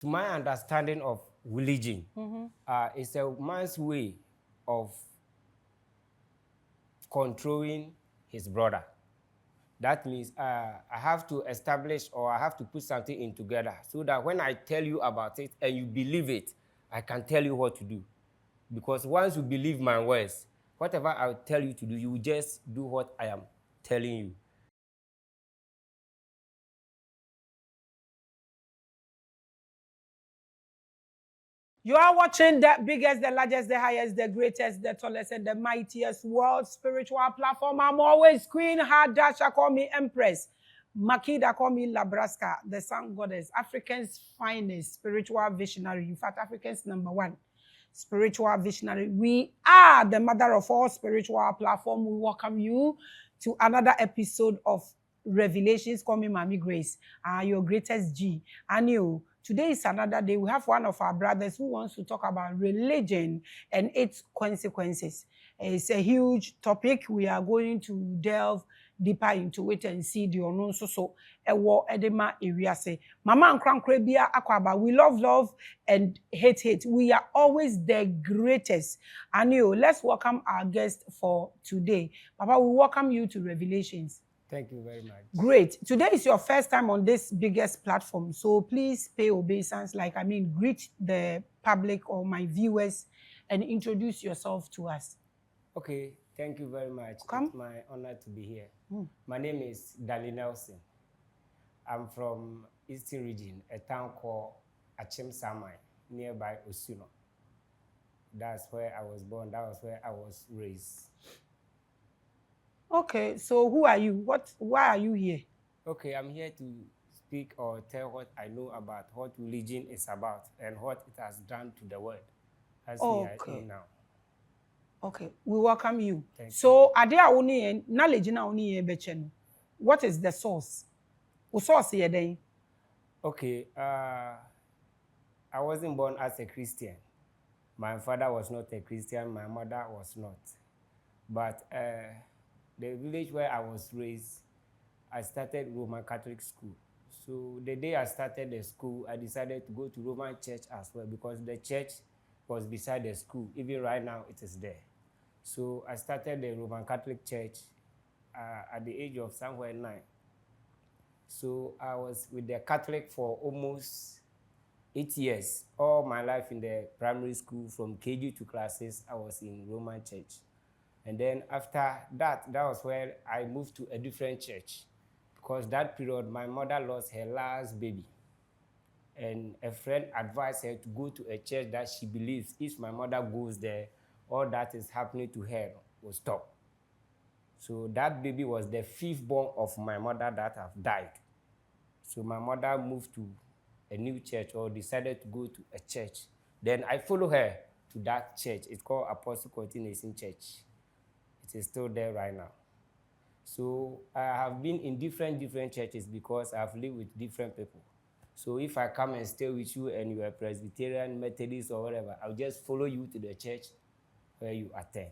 To my understanding of religion, it's a man's way of controlling his brother. That means I have to establish or I have to put something in together so that when I tell you about it and you believe it, I can tell you what to do. Because once you believe my words, whatever I tell you to do, you just do what I am telling you. You are watching the biggest, the largest, the highest, the greatest, the tallest, and the mightiest world spiritual platform. I'm always Queen Hadasha, call me Empress. Makida, call me Labraska, the sun goddess, African's finest spiritual visionary. In fact, African's number one spiritual visionary. We are the mother of all spiritual platform. We welcome you to another episode of Revelations. Call me Maame Grace, your greatest G. And you. Today is another day. We have one of our brothers who wants to talk about religion and its consequences. It's a huge topic. We are going to delve deeper into it and see the unknown. So ewo edema area. Mama and Krankrabia Akwaba. We love and hate. We are always the greatest. And you, let's welcome our guest for today. Papa, we welcome you to Revelations. Thank you very much. Great. Today is your first time on this biggest platform. So please pay obeisance, greet the public or my viewers and introduce yourself to us. Okay, thank you very much. Come. It's my honor to be here. My name is Dali Nelson. I'm from Eastern Region, a town called Achim Samai, nearby Osuno. That's where I was born. That was where I was raised. Okay, so who are you? Why are you here? Okay, I'm here to speak or tell what I know about what religion is about and what it has done to the world as we are in now. Okay, we welcome you. Thank so, ade a woni knowledge na woni ye beche. What is the source? What source ye den? Okay, I wasn't born as a Christian. My father was not a Christian, my mother was not. But the village where I was raised, I started Roman Catholic school. So the day I started the school, I decided to go to Roman church as well because the church was beside the school. Even right now, it is there. So I started the Roman Catholic church at the age of somewhere 9. So I was with the Catholic for almost 8 years. All my life in the primary school, from KG to classes, I was in Roman church. And then after that was where I moved to a different church. Because that period, my mother lost her last baby. And a friend advised her to go to a church that she believes if my mother goes there, all that is happening to her will stop. So that baby was the 5th born of my mother that have died. So my mother moved to a new church or decided to go to a church. Then I follow her to that church. It's called Apostle Continuation Church. It is still there right now. So I have been in different churches because I've lived with different people. So if I come and stay with you and you are Presbyterian, Methodist, or whatever, I'll just follow you to the church where you attend.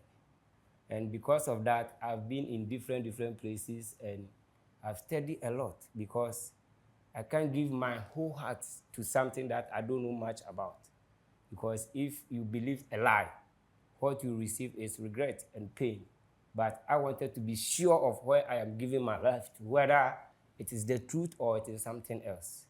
And because of that, I've been in different places and I've studied a lot because I can't give my whole heart to something that I don't know much about. Because if you believe a lie, what you receive is regret and pain. But I wanted to be sure of where I am giving my life to, whether it is the truth or it is something else.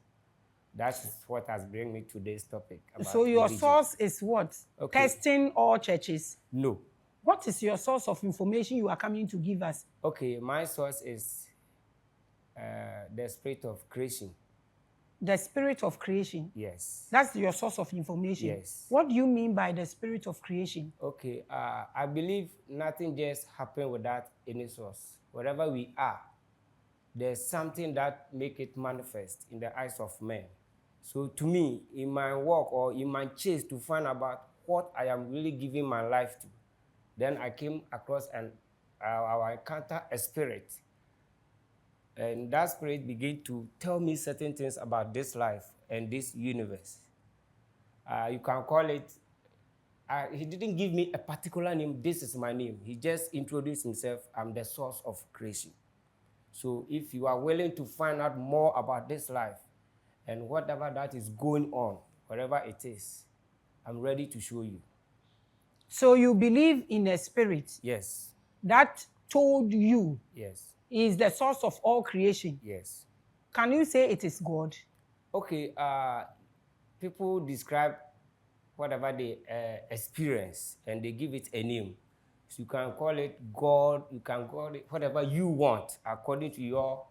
That is what has brought me to today's topic. So your religion. Source is what? Okay. Testing all churches? No. What is your source of information you are coming to give us? Okay, my source is the spirit of creation. The spirit of creation? Yes. That's your source of information? Yes. What do you mean by the spirit of creation? Okay, I believe nothing just happened without any source. Wherever we are, there's something that make it manifest in the eyes of men. So to me, in my work or in my chase to find about what I am really giving my life to, then I came across I encountered a spirit. And that spirit began to tell me certain things about this life and this universe. You can call it, he didn't give me a particular name, this is my name. He just introduced himself, I'm the source of creation. So if you are willing to find out more about this life and whatever that is going on, whatever it is, I'm ready to show you. So you believe in a spirit Yes. that told you Yes. is the source of all creation. Yes. Can you say it is God? Okay, people describe whatever they experience and they give it a name. So you can call it God, you can call it whatever you want according to your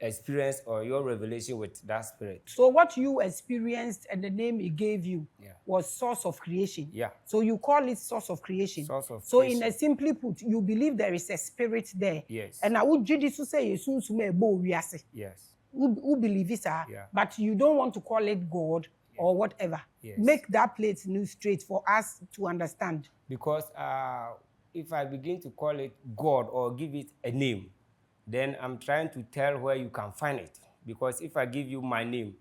experience or your revelation with that spirit. So what you experienced and the name he gave you was source of creation. Yeah. So you call it source of creation. Source of so creation. in a simply put, you believe there is a spirit there. Yes. And I would Jesus say Yes. Who believe it, Yeah. but you don't want to call it God or whatever. Yes. Make that plate new straight for us to understand. Because if I begin to call it God or give it a name, then I'm trying to tell where you can find it. Because if I give you my name,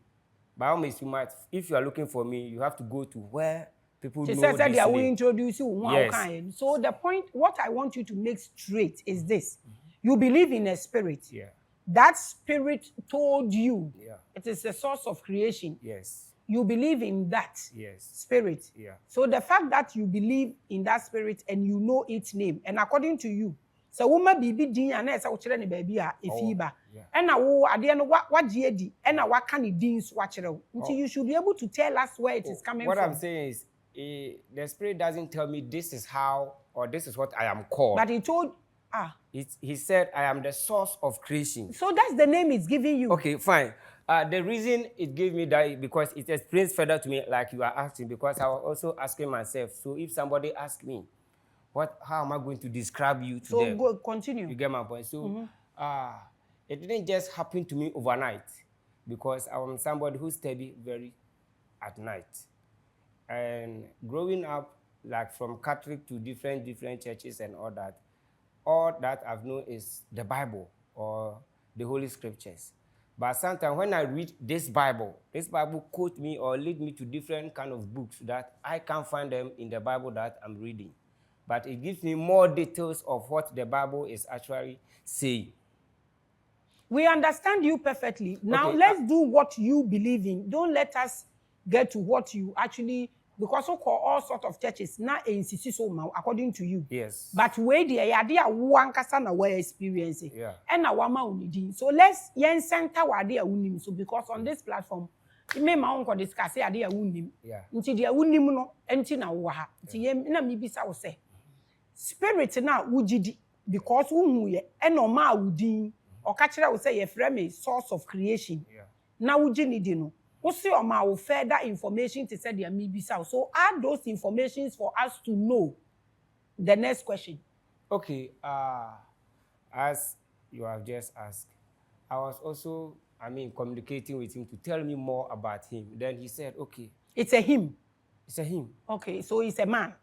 by all means, you might, if you are looking for me, you have to go to where people know this They will name. introduce you. Yes. So the point, what I want you to make straight is this. You believe in a spirit. Yeah. That spirit told you Yeah. it is the source of creation. Yes. You believe in that spirit. Yeah. So the fact that you believe in that spirit and you know its name, and according to you, so woman bibi din and esa wo kire ne baby a efiba. And na wo ade no wa di and na waka ne din so wa kire wo. Until you should be able to tell us where it is coming what from. What I'm saying is the spirit doesn't tell me this is how or this is what I am called. But he told he said I am the source of creation. So that's the name it's giving you. Okay, fine. The reason it gave me that because it explains further to me, like you are asking, because I was also asking myself. So if somebody asks me, how am I going to describe you to them? So go continue. You get my point. So it didn't just happen to me overnight, because I'm somebody who study very at night. And growing up, like from Catholic to different churches and all that I've known is the Bible or the Holy Scriptures. But sometimes when I read this Bible quote me or lead me to different kind of books that I can't find them in the Bible that I'm reading. But it gives me more details of what the Bible is actually saying. We understand you perfectly. Now let's do what you believe in. Don't let us get to what you actually, because we call all sorts of churches now according to you. Yes. But where the idea one na we experiencing. Yeah. And now one so let's center idea unim. So because on this platform, it may my uncle discuss idea unim. Yeah. Until the unim no enti na waha. Until na mi bisa wo say. Spirit na wujidi because wu ye and normal wudin. Or catch it, I would say, a frame a source of creation. Yeah. Now, would you need know? What's your mouth further information to say there may be so? So add those informations for us to know the next question. Okay. As you have just asked, I was also, communicating with him to tell me more about him. Then he said, okay. It's a him. It's a him. Okay, so it's a man.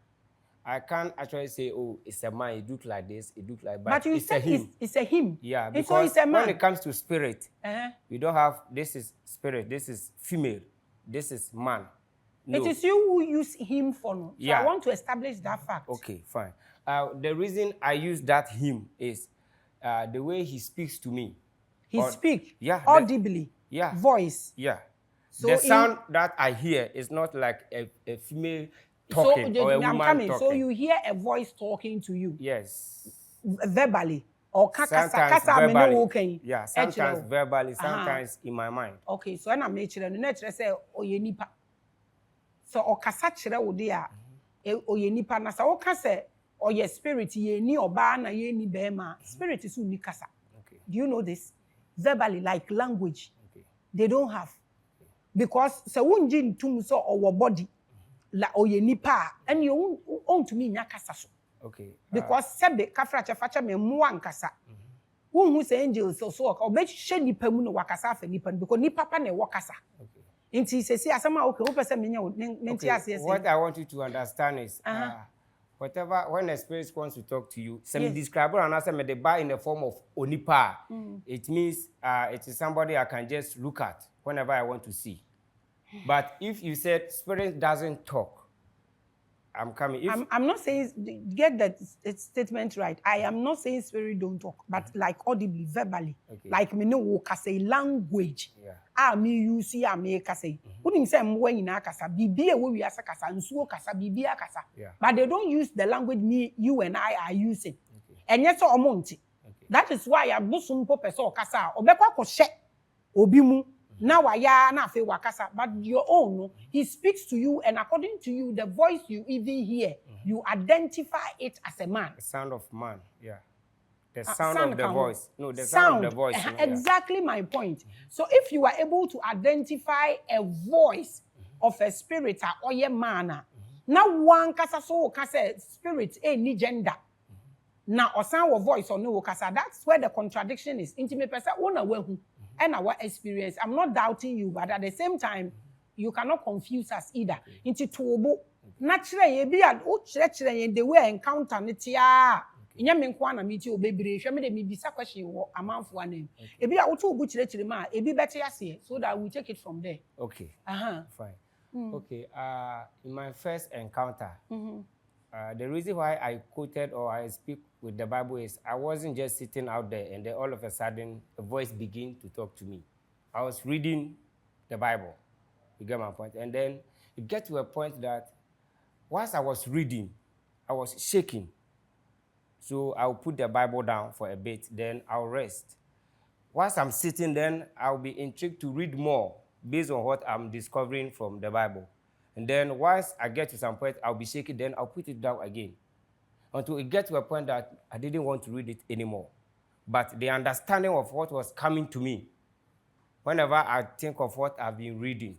I can't actually say, oh, it's a man, it looks like this, it looks like that. But you it's said a him. It's a him. Yeah, because so it's a man. when it comes to spirit, we don't have, this is spirit, this is female, this is man. No. It is you who use him for no. So I want to establish that fact. Okay, fine. The reason I use that him is the way he speaks to me. He speaks audibly. Voice. Yeah. So the sound that I hear is not like a female talking or a woman talking. So you hear a voice talking to you. Yes. Verbally. Or sometimes verbally. Yeah, sometimes verbally, sometimes in my mind. Okay, so when I make sure, the say oyenipa. So okasa chere wo de a oyenipa na sa okasa oye spirit ye ni oba na ye ni bema. Spirit is unikasa. Okay. Do you know this? Verbally, like language. Okay. They don't have. Because so wunji ntum so owo body. La oyenipa and you own to me nyakasa so. Okay. Because sebe kafra chafacha me mu ankasa. Who say angels so obe hye nipa mu no wakasa afa nipa because nipa pa na wakasa. Okay. Inti sesi asama okay wo pese menya nti ase. What I want you to understand is when a spirit wants to talk to you, some describe and answer me the bar in the form of onipa. It means it is somebody I can just look at whenever I want to see. But if you said spirit doesn't talk, I'm coming. I'm not saying, get that statement right. I am not saying spirit don't talk, but like audibly, verbally. Okay. Like me no wo say language. Yeah. Me use ya me kasa. Wouldn't say mwa ina kasa. Bibi we asa kasa. Nsuo kasa. Bibi kasa. Yeah. But they don't use the language you and I are using. Okay. And yes, omonti. Okay. That is why I busum po peso kasa. Obekwa ko she. Obimu. Now na fe wakasa, but your own, he speaks to you, and according to you, the voice you even hear, you identify it as a man. The sound of man, yeah. The sound of the voice. No, the sound sound of the voice. Exactly my point. So if you are able to identify a voice of a spirit or a man, now one kasa so kasa spirit any gender. Now or sound of voice or no kasa, that's where the contradiction is. Intimate person, and our experience. I'm not doubting you, but at the same time, you cannot confuse us either. Into tuobo. Naturally, you be at the way encounter it ya. Inya me nkwa na meti obebre hwe me de me bisa question wo amanfo anem. Ebi a woto ogu chire ma ebi bete ase so that we take it from there. Okay. Fine. Okay. In my first encounter, the reason why I quoted or I speak with the Bible is I wasn't just sitting out there and then all of a sudden a voice began to talk to me. I was reading the Bible. You get my point? And then it gets to a point that whilst I was reading, I was shaking. So I'll put the Bible down for a bit, then I'll rest. Whilst I'm sitting, then I'll be intrigued to read more based on what I'm discovering from the Bible. And then once I get to some point, I'll be shaking, then I'll put it down again. Until it gets to a point that I didn't want to read it anymore. But the understanding of what was coming to me, whenever I think of what I've been reading,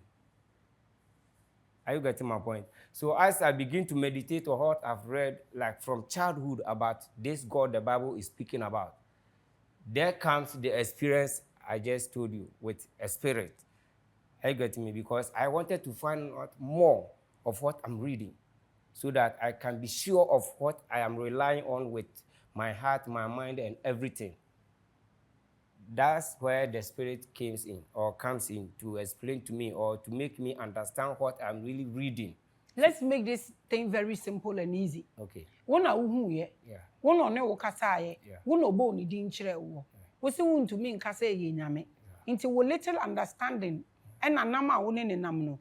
are you getting my point? So as I begin to meditate on what I've read, like from childhood about this God the Bible is speaking about, there comes the experience I just told you with a spirit. Are you getting me? Because I wanted to find out more of what I'm reading so that I can be sure of what I am relying on with my heart, my mind, and everything. That's where the Spirit comes in to explain to me or to make me understand what I'm really reading. Let's make this thing very simple and easy. Okay. One uhu ye. Yeah. One on ne okasa ye. One obo ni din chire wo. Wo se won to me nkasa ye nyame. Into wo little understanding and anama wo ne nam no.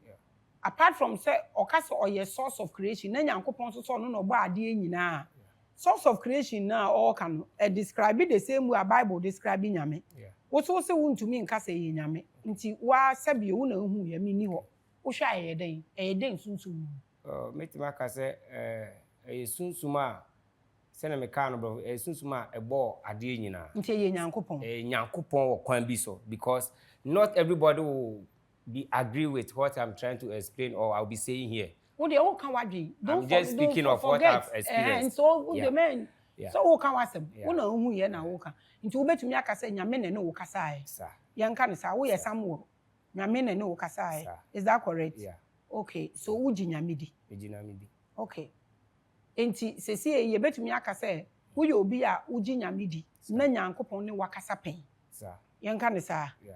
Apart from say okasa or your source of creation, na Nyankopon so no no ba ade nyina. Source of creation now all can describe it the same way a Bible describe nyame. Wo so say won to me nkasa ye nyame. Nti wa sabe wo na hu ye mi ni ho. Wo hwa ye den sunsum. Metima ka say sunsuma se na me ka no bro sunsuma ebo ade nyina. Nti ye Nyankopon. Nyankopon wo kwan bi so because not everybody will be agree with what I'm trying to explain or I'll be saying here. I'm just speaking of what I've experienced. And so the man, so who can was him? Who ye na woka. Into ubetumi aka say nyame ne no wokasae. Yanka ne sa wo ye samwo. Nyame ne no wokasae. Is that correct? Yeah. Okay. So uji nyamidi. Ejinamidi. Okay. Enti sesi ye betumi aka say wo ye obi a uji nyamidi. Na Nyankopon ne wakasa pen. Yanka ne sa. Yeah.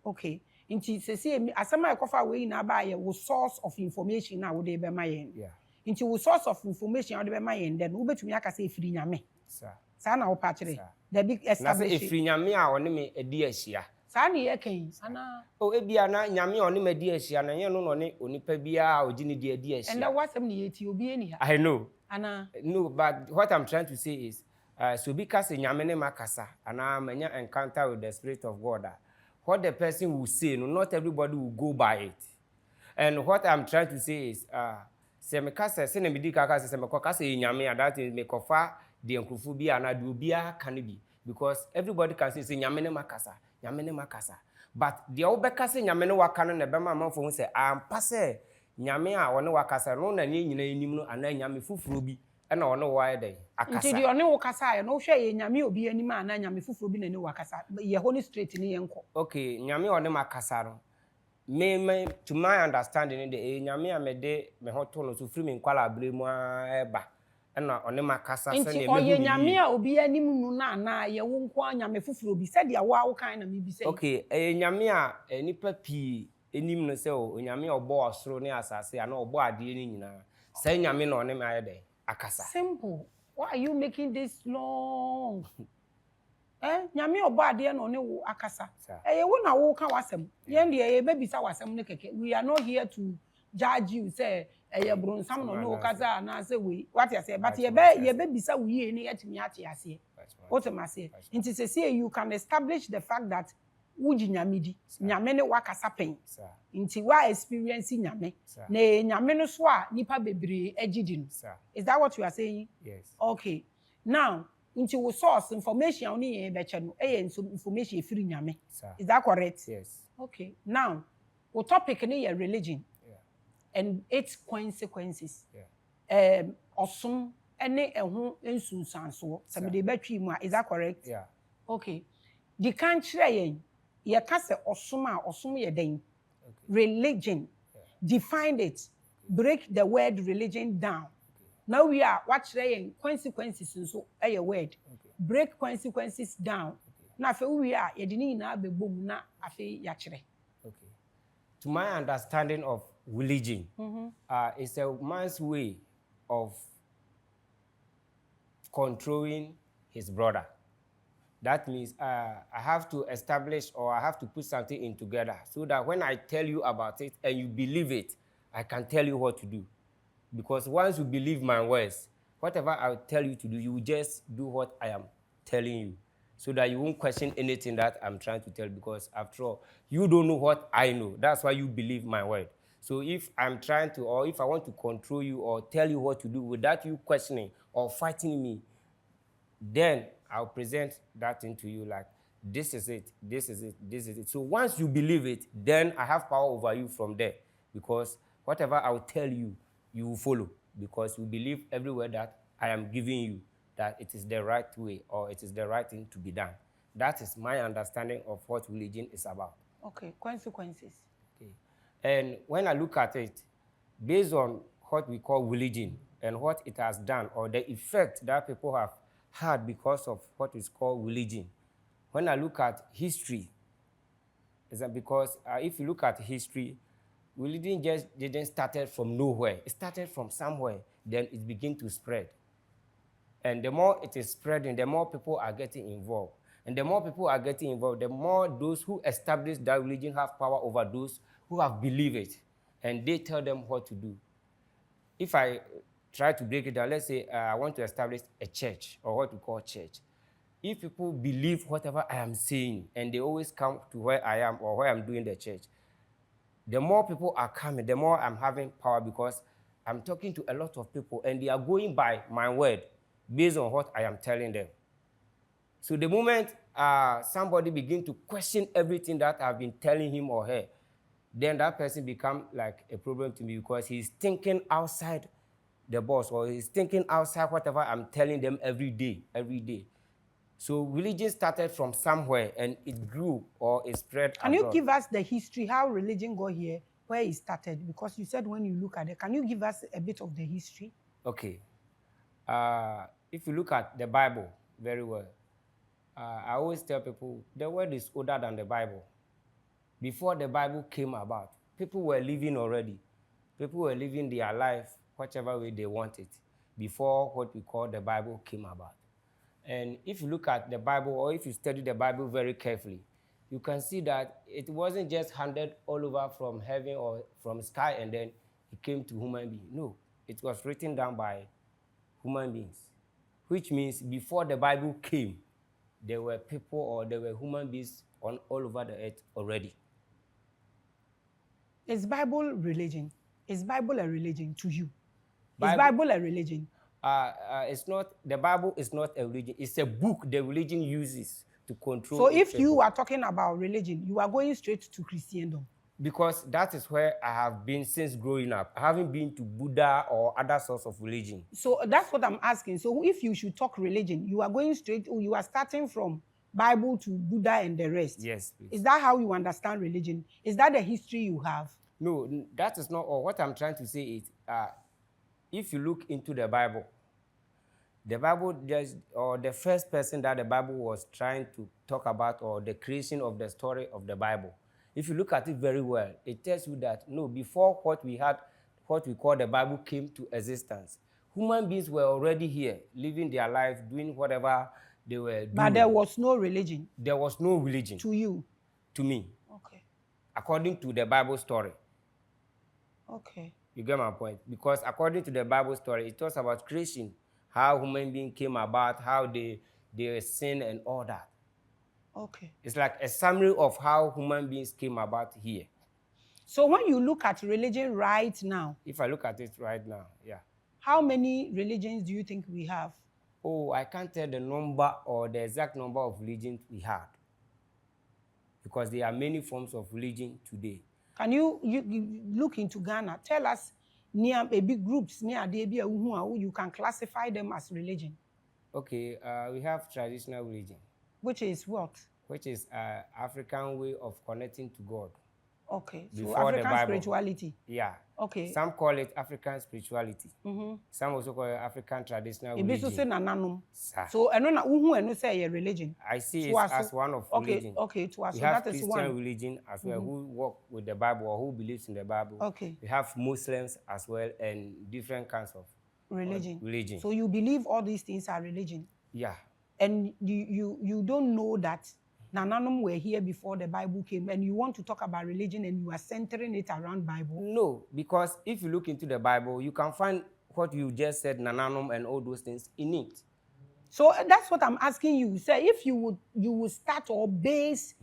Okay. Inti sesi asema ekofa we na ba ye wo source of information na wo de be mayen. Yeah. Inti wo source of information wo de be mayen then wo betumi aka say efiri nyame. Sa na wo pa kire. The big establish. Na say efiri nyame a one me edi ahia. Sa na ye kan ana. Oh ebia na nyame one me edi ahia na ye no ne onipa bia a ogini de edi ahia. And that was them ye ti obi eni ha. I know. Ana. No, but what I'm trying to say is so because nyame ne makasa ana manya encounter with the Spirit of God. What the person will say, no, not everybody will go by it. And what I'm trying to say is, se me kasa se ne medi kaka se me kokasa nyame that is me kofa de nkrufu bia na de obia kan bi because everybody can say nyame ne makasa. But the obekasa nyame ne waka no na be ma manfo hu se ampa se nyame a wona wakasa no na ne nyina enim no ana nyame fufuro bi na wona wae dey akasa. Nti de one wakasa no hwe ye nyame obi anim ana nyame fufuro bi na ne wakasa ye holy straight ne yenko. Okay, nyame one makasa no. Me to my understanding the nyame a me de me hoto no so free me nkwala abremu eba na one makasa se ne me hu. Nti nyame a obi anim nu na ana ye wo nko nyame fufuro bi se de wo kan na me bi se. Okay, nyame a nipa pi enim no sɛ onyame ɔbɔ ɔsoro ne asase ana ɔbɔ adeɛ ne nyinaa sɛ nyame na ɔne me ayɛ dɛ akasa. Simple. Why are you making this long? Nyame obo ade na one wo akasa. Wo na wo ka wasem. Yen de ye bebisa wasem ne keke. We are not here to judge you say bronsam no no kasa na say we. What you say? But ye bebisa we ye ne yetimi ate ase. What am I say? Nti se say you can establish the fact that wuji nyame di. Nyame ne wakasa pen. Nti wa experience nyame. Na nyame no so a nipa bebre agidi no. Is that what you are saying? Yes. Okay. Now, into your source information only information free nyame. Is that correct? Yes. Okay. Now, our topic is religion. And its consequences. Osum ene ehun ensunsanso. Somebody betwi mu. Is that correct? Yeah. Okay. The country ye ka se osum ye den. Religion. Define it. Break the word religion down. Now we are watching consequences so a word. Break consequences down. Now fe we are yedini na be bom na afi yachire. Okay. To my understanding of religion, it's a man's way of controlling his brother. That means I have to establish or I have to put something in together so that when I tell you about it and you believe it, I can tell you what to do. Because once you believe my words, whatever I tell you to do, you will just do what I am telling you. So that you won't question anything that I'm trying to tell, because after all, you don't know what I know. That's why you believe my word. So if I'm trying to, or if I want to control you or tell you what to do without you questioning or fighting me, then I'll present that thing to you like, this is it, this is it, this is it. So once you believe it, then I have power over you from there. Because whatever I'll tell you, you will follow. Because you believe everywhere that I am giving you, that it is the right way or it is the right thing to be done. That is my understanding of what religion is about. Okay, consequences. Okay. And when I look at it, based on what we call religion and what it has done or the effect that people have had because of what is called religion, when I look at history, is that because if you look at history, religion just didn't start from nowhere. It started from somewhere, then it began to spread. And the more it is spreading, the more people are getting involved. And the more people are getting involved, the more those who establish that religion have power over those who have believed it. And they tell them what to do. If I try to break it down, let's say I want to establish a church, or what we call church. If people believe whatever I am saying, and they always come to where I am or where I'm doing the church, the more people are coming, the more I'm having power, because I'm talking to a lot of people and they are going by my word based on what I am telling them. So the moment somebody begins to question everything that I've been telling him or her, then that person becomes like a problem to me, because he's thinking outside the box, or he's thinking outside whatever I'm telling them every day. So religion started from somewhere and it grew or it spread Can abroad. you give us the history, how religion got here, where it started? Because you said when you look at it, can you give us a bit of the history? Okay. If you look at the Bible very well, I always tell people the word is older than the Bible. Before the Bible came about, people were living already. People were living their life whichever way they want it before what we call the Bible came about. And if you look at the Bible, or if you study the Bible very carefully, you can see that it wasn't just handed all over from heaven or from sky and then it came to human beings. No, it was written down by human beings, which means before the Bible came, there were people or there were human beings all over the earth already. Is Bible religion? Is Bible a religion to you? Is Bible a religion? It's not. The Bible is not a religion. It's a book the religion uses to control. So if you are talking about religion, you are going straight to Christendom. Because that is where I have been since growing up. I haven't been to Buddha or other sorts of religion. So that's what I'm asking. So if you should talk religion, you are going straight, or you are starting from Bible to Buddha and the rest. Yes, please. Is that how you understand religion? Is that the history you have? No, that is not all. What I'm trying to say is, if you look into the Bible or the first person that the Bible was trying to talk about, or the creation of the story of the Bible, if you look at it very well, it tells you that, no, before what we call the Bible came to existence, human beings were already here, living their life, doing whatever they were doing. But there was no religion. There was no religion. To you? To me. Okay. According to the Bible story. Okay. You get my point? Because according to the Bible story, it talks about creation, how human beings came about, how they sin and all that. Okay. It's like a summary of how human beings came about here. So when you look at religion right now, if I look at it right now, yeah. How many religions do you think we have? Oh, I can't tell the number or the exact number of religions we had. Because there are many forms of religion today. Can you look into Ghana? Tell us near big groups near you can classify them as religion. Okay, we have traditional religion. Which is what? Which is African way of connecting to God. Okay, so African spirituality. Yeah. Okay. Some call it African spirituality. Some also call it African traditional religion. So I say religion. I see it as one of religion. Okay, to us. We So have that is Christian one. religion as well, who work with the Bible or who believes in the Bible. Okay. We have Muslims as well and different kinds of religion. So you believe all these things are religion? Yeah. And you don't know that Nananum were here before the Bible came, and you want to talk about religion and you are centering it around Bible? No, because if you look into the Bible, you can find what you just said, Nananum and all those things in it. So that's what I'm asking you. Say, if you would start or base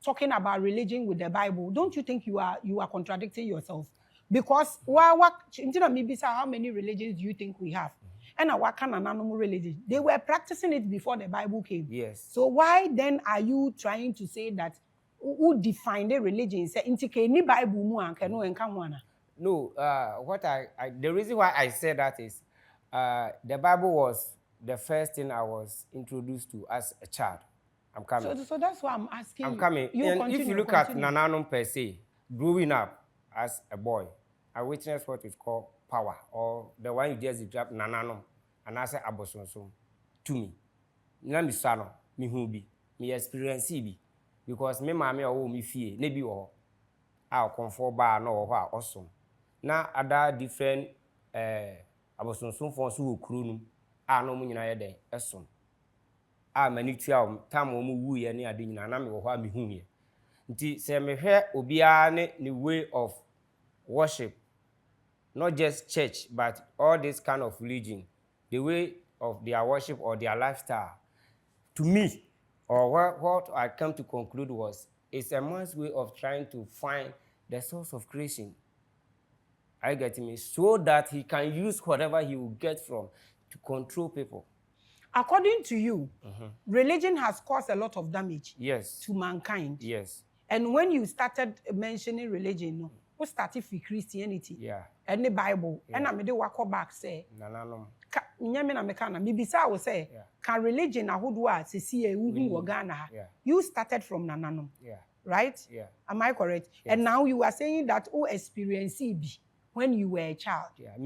talking about religion with the Bible, don't you think you are contradicting yourself? Because how many religions do you think we have? And what kind of animal religion? They were practicing it before the Bible came. Yes. So why then are you trying to say that who defined the religion? Say any Bible No, the reason why I said that is the Bible was the first thing I was introduced to as a child. I'm coming. So that's why I'm asking. I'm coming. And if you look at Nananum per se, growing up as a boy, I witnessed what is called power, or the one you just described, Nananum, and I said Abosonso to me. Nami sano, mi hubi, mi experience bi, because me Maame or me fear, maybe or I'll comfort bar no or awesome. Now other different Abosonso for so crunum, I no munina day, awesome. I manitua time omu wu ye ne ade nyina na me wo ho a me hu ye. Nti se me hwe obia ne way of worship, not just church, but all this kind of religion, the way of their worship or their lifestyle, to me, or what I come to conclude was, it's a man's way of trying to find the source of creation. Are you getting me? So that he can use whatever he will get from to control people. According to you, religion has caused a lot of damage to mankind. Yes. And when you started mentioning religion, we started with Christianity. Yeah. And the Bible. And I made a walk back say, Nananum. Mibisa will say, can religion you started from Nananum. Yeah. Right? Yeah. Am I correct? Yes. And now you are saying that experience when you were a child. Yeah.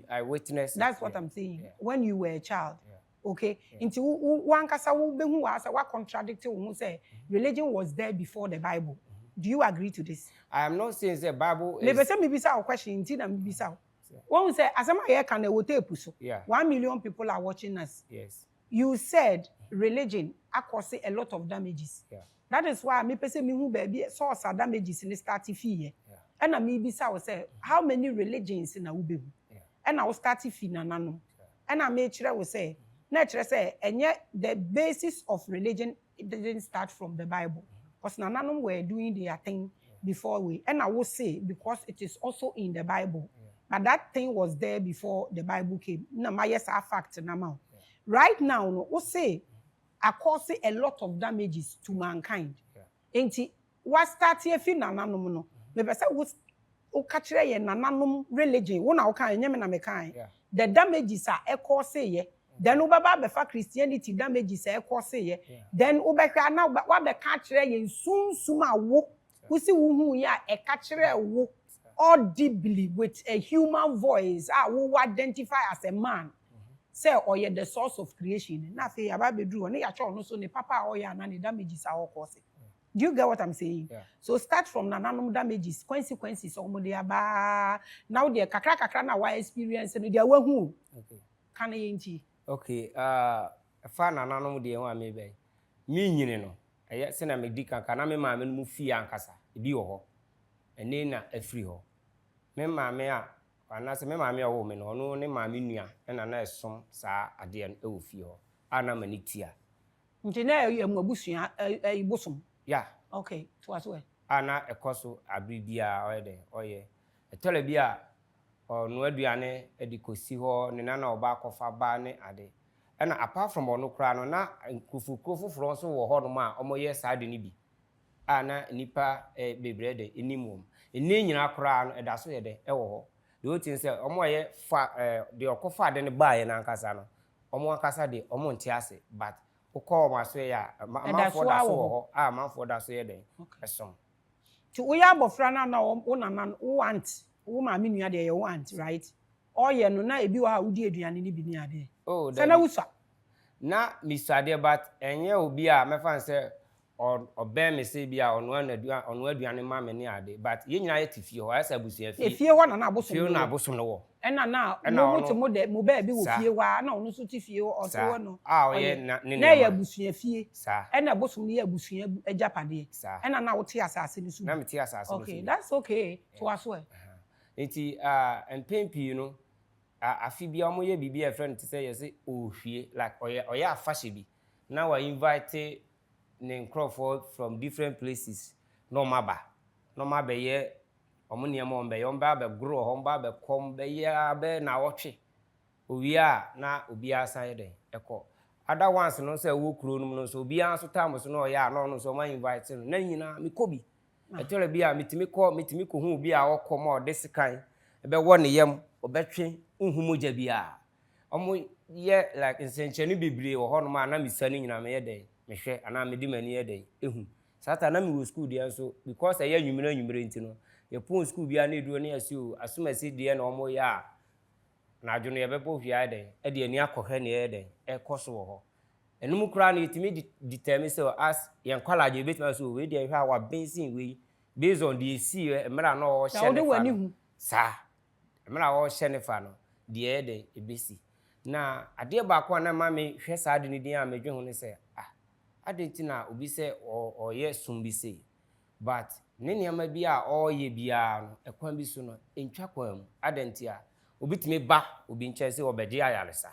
I witnessed. That's what I'm saying. Yeah. When you were a child. Yeah. Okay. Into one kasa what contradicting who say religion was there before the Bible. Do you agree to this? I am not saying the Bible is. Never say me bisa a question until me bisa. One say asama here can tape so. 1 million people are watching us. Yes. You said religion cause a lot of damages. Yeah. That is why me person me who baby source of damages in the starting fee. Yeah. And I me bisa will say how many religions in a ube. Yeah. And I will start fee na nano. And I made sure will say. Nature say, and yet the basis of religion it didn't start from the Bible. Because Nananum were doing their thing before we. And I will say, because it is also in the Bible. But that thing was there before the Bible came. Yes, a fact now. Right now, we'll say, I cause a lot of damages to mankind. And what started if in Nananum no? Maybe say we catch a Nananum religion. One our kind, the damages are causing. Then ubaba befa Christianity damages cause ye. Then ubeka na wa be catch ye sunsuma wo. We see who ya e catch wo audibly with a human voice. Who identify as a man. Say or ye the source of creation. Na fe ya ba bedru ne ya cho no so ne papa or ya na ne damages are cause. Do you get what I'm saying? Yeah. So start from nananom damages, consequences, ba. Now the kakra na wa experience no dia wahu. Okay. Kana yenti. Okay, fa nananom de ho ame be. Mi nyine no. Eye se na me di kanka na me maame no mu fie ankasa. Ebi wo ho. Ene na afiri ho. Me maame a anase me maame a wo me no no ne maame nua na esom saa ade no e wo fie ho. Ana mani tia. Nti na emu abusua ibosom. Yeah. Okay, to as well. Ana ekoso abribia oyede oye. Etole bia no aduane edikosi ho ne na oba akofa ba ne ade. Ena apart from ono kra no na nkufukrofo fro so wo ho no ma omoye saade ni bi. Ana nipa bebrede enimum. Eni nyina kra no eda so yede e wo ho. De otin se omoye fa de okofa ade ne baaye na ankasa no. Omo ankasa de omo nte ase but ukọ maso ya amafo da so wo ho amafo da so yede esom. To we abofra na wo nana wo aunt wo maame nua de ye wo aunt right oye no na ebi wa udi aduane ni bi ni ade Oh se na wusa na misade but enye obi a mefa nse oben me se bi a ono aduane ma me ni ade but ye nyina ye tifie ho asa busia fie efie ho na abosom fie na abosom no wo ena na mo mutu mo de mo ba bi wo fie wa na ono so tifie o to wo no oye na ye abusua fie sa ena abosom ni abusua ajapade ena na wo te asase ni so na me te asase no okay that's okay to aswe enti empempi no afi bia omo ye bibia e friend to say yes ohwie like oye afahye bi na wa invite ne nkrofo from different places no maba ye omo ne mo mbe yo mba be gro ho mba be kom be ya be na wotwe owie a na obi asan de ekọ other ones no say wo kuro no no so obi an so time so no ya no so ma invite no na nyina me kobi etore bia mitimi ko hu obi a wokọ ma odesikan ebe wo ne yam obetwe nhumogya bia omo ye like nsencheni bebre wo ho no ma na misani nyina me ye de mehwe ana me di mani ye de ehu sata na me wo school dia so because eye nwumire ntino ye pon school bia na edu ne asi o asumasi de na omo ya na adwono ye bebo hwia de e de ani akohwe ne ye de e koso wo ho enum kura na yetimi determine say as ye nkwalaje betima so we de hwa wa bensin we based on the see emra na o hye ne fa sa emra o hye ne fa no de de ebesi na ade ba ko na ma me hwe sa ade ni din a medwe ho ne say ade ntina obi say o ye sumbi say but ne niam bi a o ye bia no ekwan bi so no entwa kwa mu ade ntia obi timi ba obi nche say obede ayaresa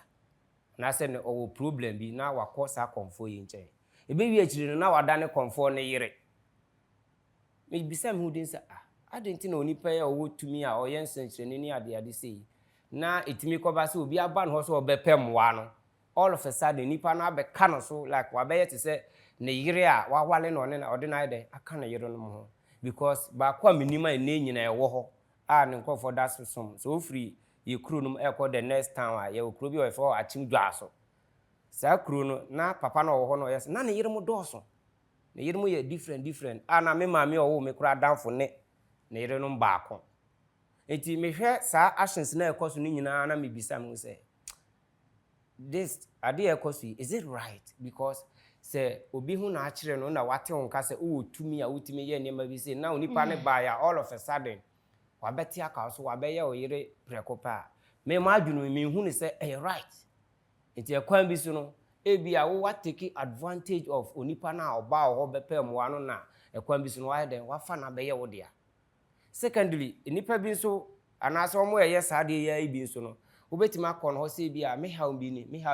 na say ne o problem bi na wakosa konfo yi nche ebe wi akiri no na wada ne konfo ne yire me bisa me hu din say ade ntina onipa ya o tumi a o ye nsenkyerene ni ade say na etimi ko ba say obi aba no so obepem wa no all of a sudden nipa na be ka no so like wa be yete say ne yire a wa wale no ne na ordinary de aka na yire no ho because ba kwa minima ene nyina e wo ho a ne nkofo da so so free ye kru no e ko the next time a ye kru bi o fo achim dwaso sa kru no na papa na wo ho no yes na ne yire mo doso ne yire mo ye different na me maame o wo me kra danfo ne yire no mbaako enti me hwe sa actions na e ko so ni nyina na me bisa me say this ade e ko so is it right because say obi hu na akire no na wate ho nka say o tumi a wotumi ye nema bi say na onipa ne ba ya all of a sudden wabeti aka so wabeye oyire prekopa me ma adwunu me hu ne say right enti ekwan bi so no ebi a wo take advantage of onipa na oba ho bepem wa no na ekwan bi so no wa den wa fa na beye wo dia secondly onipa bi so anaso mo eye saade ya ibi so no obetima akọ no say bi a me ha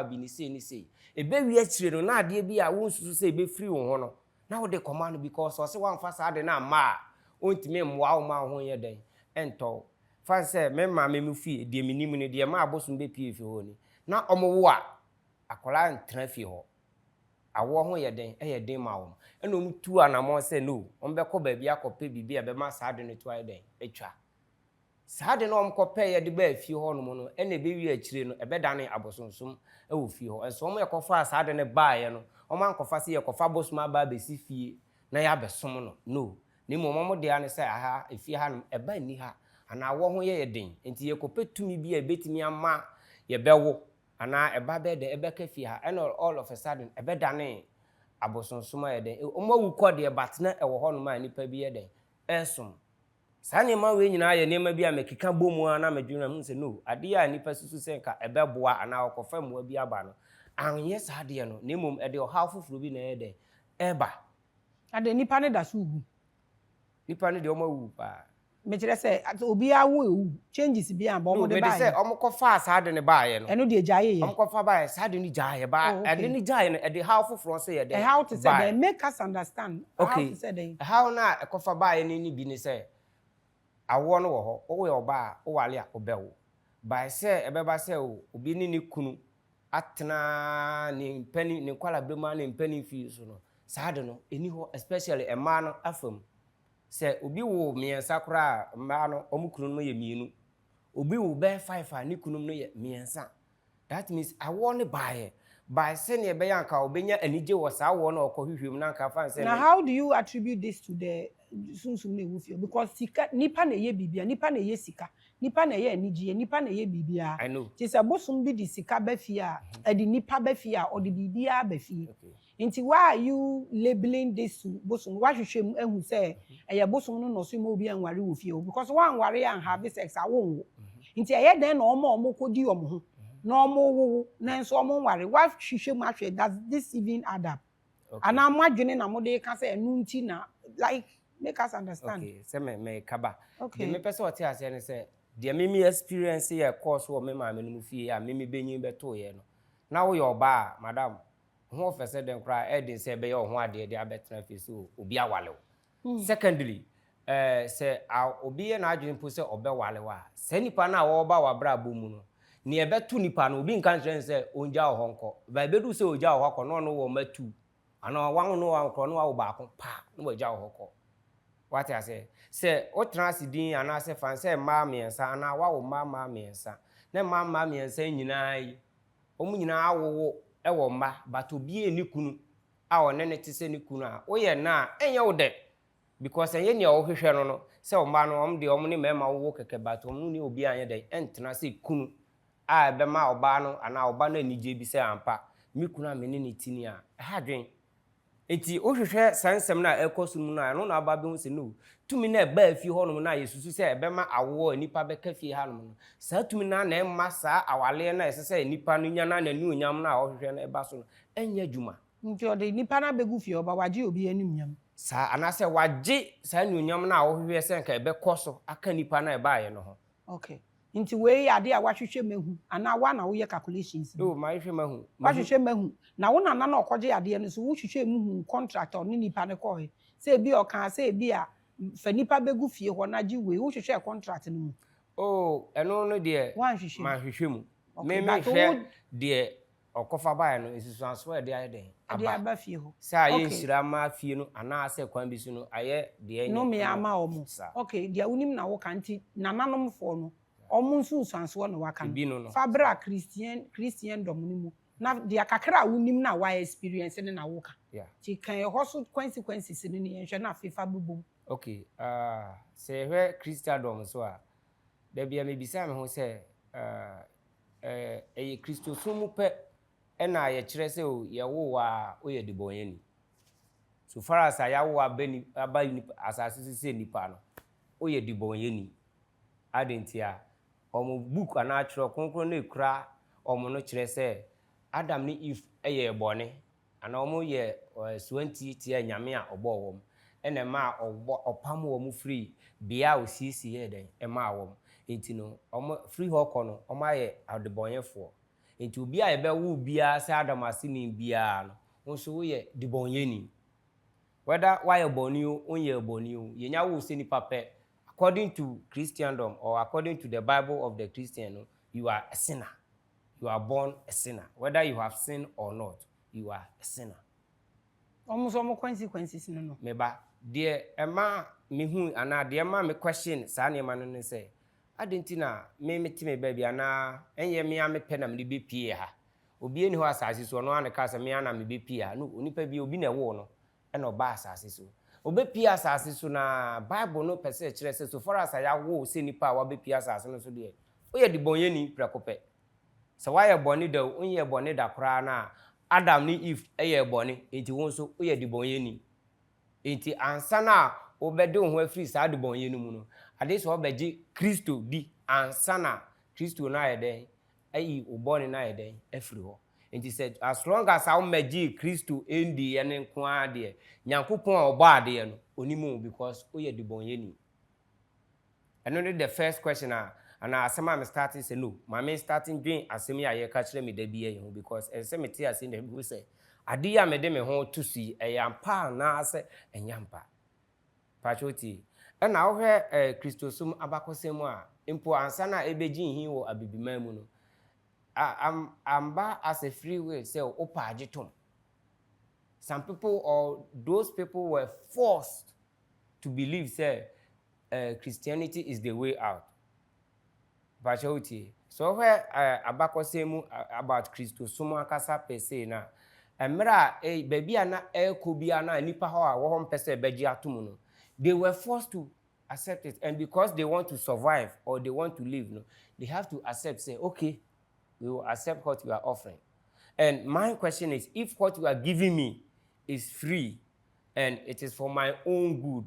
bi ni say ebe wi akire no na ade bi a wo nsusu say ebe free wo ho no na wo de command because o say wan fa saade na ma ontime mwa wo ma ho ye den ento fan say me maame mu fie de minim ne de ma abosum be pie fie ho ni na omowo a akola ntra fie ho awo ho ye den ma wo eno mu tu anamo say no ombe ko ba bi akope bibi e be ma saade ne to aye den etwa saade no omkope ye de ba fie ho no mo no ene be wi akire no ebe dane abosonsum e wo fie ho enso omo ye kofa saade ne baaye no omo ankofa se ye kofa bosum aba be si fie na ya besom no ni mo de ane say aha efie ha no eba ni ha ana wo ho ye den enti ye kopetumi bi e betimi ama ye bewo ana eba be de ebe ka fie ha and all of a sudden ebe dane abosonsoma yɛ den ɔmo awu kɔ deɛ batena ɛwɔ hɔ no ma nipa bi yɛ den ɛsom saa nneɛma wei nyinaa yɛ nneɛma bi a mekeka bɔ mu a na medwene mu sɛ no adeɛ a nipa susu sɛ nka ɛbɛboa anaa ɔkɔfa mmoa bi aba no anyɛ saa adeɛ no na mmom ɛde ɔhaw foforɔ bi na ɛyɛ den ɛba ade nipa ne da so ugu nipa no deɛ ɔmo awu paa mekyerɛ sɛ obi awo ewu changes bi a bɔ ɔmo de baayɛ sɛ ɔmo kɔfa saa de ne baayɛ no ɛno deɛ gyae yɛ ɔmo kɔfa baayɛ saa de ne gyae ba ɛde ne gyae no ɛde haw foforɔ so yɛ den how to say that make us understand okay how to say that haw na ɛkɔfa baayɛ no ni bi ne sɛ awoɔ no wɔ hɔ woyɛ ɔba a wowale a wobɛwo bae sɛ ɛbɛba sɛ obi ne ne kunu atena ne mpani ne nkwalabere mu ne mpani fie so no saa de no ɛni hɔ especially mmaa no afam sɛ obi wo mmiɛnsa koraa mmaa no ɔmo kunu no yɛ mmienu obi wo bɛɛ 5 a ne kunu no yɛ mmiɛnsa that means awoɔ ne baeɛ by sɛnea ɛbɛyɛ anka wobɛnya anigye wɔ saa awoɔ no ɔkɔ hwehwɛm na anka fa nsɛ now how do you attribute this to the sunsum na ewu fie because sika nipa na ɛyɛ bibia nipa na ɛyɛ sika nipa na ɛyɛ anigye nipa na ɛyɛ bibia I know ti sɛ bosom bi di sika ba fie a ɛdi nipa ba fie a ɔdi bibia ba fie nti why are you labeling this bosom wahwehwɛ mu ehu sɛ ɛyɛ bosom no nɔso mu obi anware wɔ fie o because one worry and have sex a wonwo nti ɛyɛ den na ɔmo kɔdi ɔmo ho na ɔmo wowo na nso ɔmo nware wahwehwɛ mu ahwɛ does this even add up ana mo adwene na mo de ka sɛ ɛnu nti na like make us understand okay sɛ me kaba okay de me pɛ sɛ ɔte ase ne sɛ de me experience yɛ course wɔ me maame no mu fie a me benyin bɛto yɛ no na wo yɛ ɔba a madam ho fɛ sɛ den kora ɛde sɛ ɛbɛyɛ ɔho adeɛ de abɛtena fie so obi awale wo secondly sɛ obi yɛ na adwene mpo sɛ ɔbɛwale wa sɛ nipa na wɔba wabra abɔ mu no ne ɛbɛto nipa no obi nka nkyerɛ sɛ ɔngya wo hɔ nkɔ ba ɛbɛdu sɛ ɔgya wo hɔ kɔ no ɔno wɔ matu ana wanwo no wankɔ no wawo baako pa no wagya wo hɔ kɔ wate ase sɛ wotena ase din anaasɛ fan sɛ mmaa mmiɛnsa anaa wawo mmaa mmiɛnsa na mmaa mmiɛnsa nyinaa yi ɔmo nyinaa awowo ɛwɔ mma but obi ni kunu a ɔne ne te sɛ ne kunu a woyɛ na ɛnyɛ wo dɛ because ɛnyɛ nea wohwehwɛ no no sɛ ɔmma no ɔmo de ɔmo ne mmarima wowo kɛkɛ but ɔmo ne obi anyɛ dɛ ɛntena sɛ kunu a ɛbɛma ɔbaa no anaa ɔba no anigye bi sɛ ampa me kunu a me ne ne tini a ɛha dwen enti wohwehwɛ saa nsɛm no a ɛkɔ so mu no a ɛno na aba bɛhu sɛ no tumi no ɛbaa fie hɔ nom no a yɛsusu sɛ ɛbɛma awoɔ nipa bɛka fie ha nom no saa tumi no na ɛmma saa awaleɛ no a ɛsɛ sɛ nipa no nya na n'ani onyam no a ɔhwehwɛ no ɛba so no ɛnyɛ adwuma nti ɔde nipa no abɛgu fie ɔba wagye obi anim nyam saa anaasɛ wagye saa anuonyam no a ɔhwehwɛ sɛ nka ɛbɛkɔ so aka nipa no a ɛbaeɛ no ho okay nti wei ade a wahwehwɛ mahu ana wa na woyɛ calculations o mahwehwɛ mahu wahwehwɛ mahu na wo nana na ɔkɔgye adeɛ no so wohwehwɛ mu hu contract ɔne nipa no kɔɛ sɛ ebi ɔka sɛ ebi a fa nipa bɛgu fie hɔ na gye wei wohwehwɛ contract no mu o ɛno no deɛ mahwehwɛ mu memehwɛ deɛ ɔkɔfa baeɛ no nsusuansoɔ ɛde ayɛ den aba fie hɔ sɛ ayɛ nhyira ma fie no anaasɛ kwan bi so no ayɛ deɛ no me ama ɔmo okay deɛ wonim na woka nti nananomfoɔ no ɔmo nso nsuansoɔ na waka no fabra christian dɔm no mu na deɛ kakra a wonim na wa experience ne na woka ti kan ɛhɔ so consequences ne yɛhwɛ na afefa bobom okay sɛ ɛhwɛ christian dɔm so a da bia mebisa me ho sɛ ɛyɛ kristosom mu pɛ ɛna yɛkyerɛ sɛ yɛwo a woyɛ debɔnyɛni so far as a yɛawo aba asase so sɛ nipa no woyɛ debɔnyɛni adenti a ɔmo book anaa kyerɛ kronkron na ekura ɔmo no kyerɛ sɛ Adam ne Eve ɛyɛ bɔne ana ɔmo yɛ suanti tia nyame a ɔbɔ wɔm ɛna ma ɔpam wɔm free bea osiesie yɛ den ɛma wɔm enti no ɔmo free hɔ kɔ no ɔmo ayɛ adebɔnyɛfoɔ enti obi a yɛbɛwo biara sɛ Adam ase ne biara no nso woyɛ debɔnyɛni whether wayɛ bɔne o onyɛ bɔne o yɛnya wo sɛ nipa pɛ according to Christendom or according to the Bible of the Christian, you are a sinner. You are born a sinner. Whether you have sinned or not, you are a sinner. Almost all consequences, no. Meba, dear Emma, me who and I, dear mamma, question, Sanya man, and say, I didn't know, me timmy baby, and ye me, I'm a pen and be peer. Obi who has so no one a cast me and I'm be peer. No, only be obin a warno, and no bass as so. Obe pia asase so na Bible no pese kyerɛ sɛ so far as ya wo se nipa wa be pia asase no so de o ye de bonyeni prekope sɛ wayɛ bɔne da o nyɛ bɔne da kora na Adam ni Eve eye bone enti won so oye di bonye ni enti ansa na obede ho afiri saa de bonye no mu no ade so obeje Kristo di ansa na Kristo na ayeden ayi obone na ayeden afiri ho enti said as long as I meji Kristo endi ye ne nko ade Nyankopon a oba ade no onimu because oye di bonye ni. And only the first question and asema I'm starting say no. Maame starting doing asemi aye ka kire me da biye ho because say me tie ase na bi say ade ya me de me ho to si eyampa na ase enyampa. Pachoti. And na wo hwe Kristosum abakosemu a impo ansa na ebeji hin wo abibima mu no. Amba as a free will say opa agitom. Some people or those people were forced to believe say Christianity is the way out. Bachauti. So where abakosemu about Christosum akasa per se na emra baby ana ekobia na nipa ho a wo hom pese beji atomu no. They were forced to accept it, and because they want to survive or they want to live, no, they have to accept, say, okay, we will accept what you are offering. And my question is, if what you are giving me is free and it is for my own good,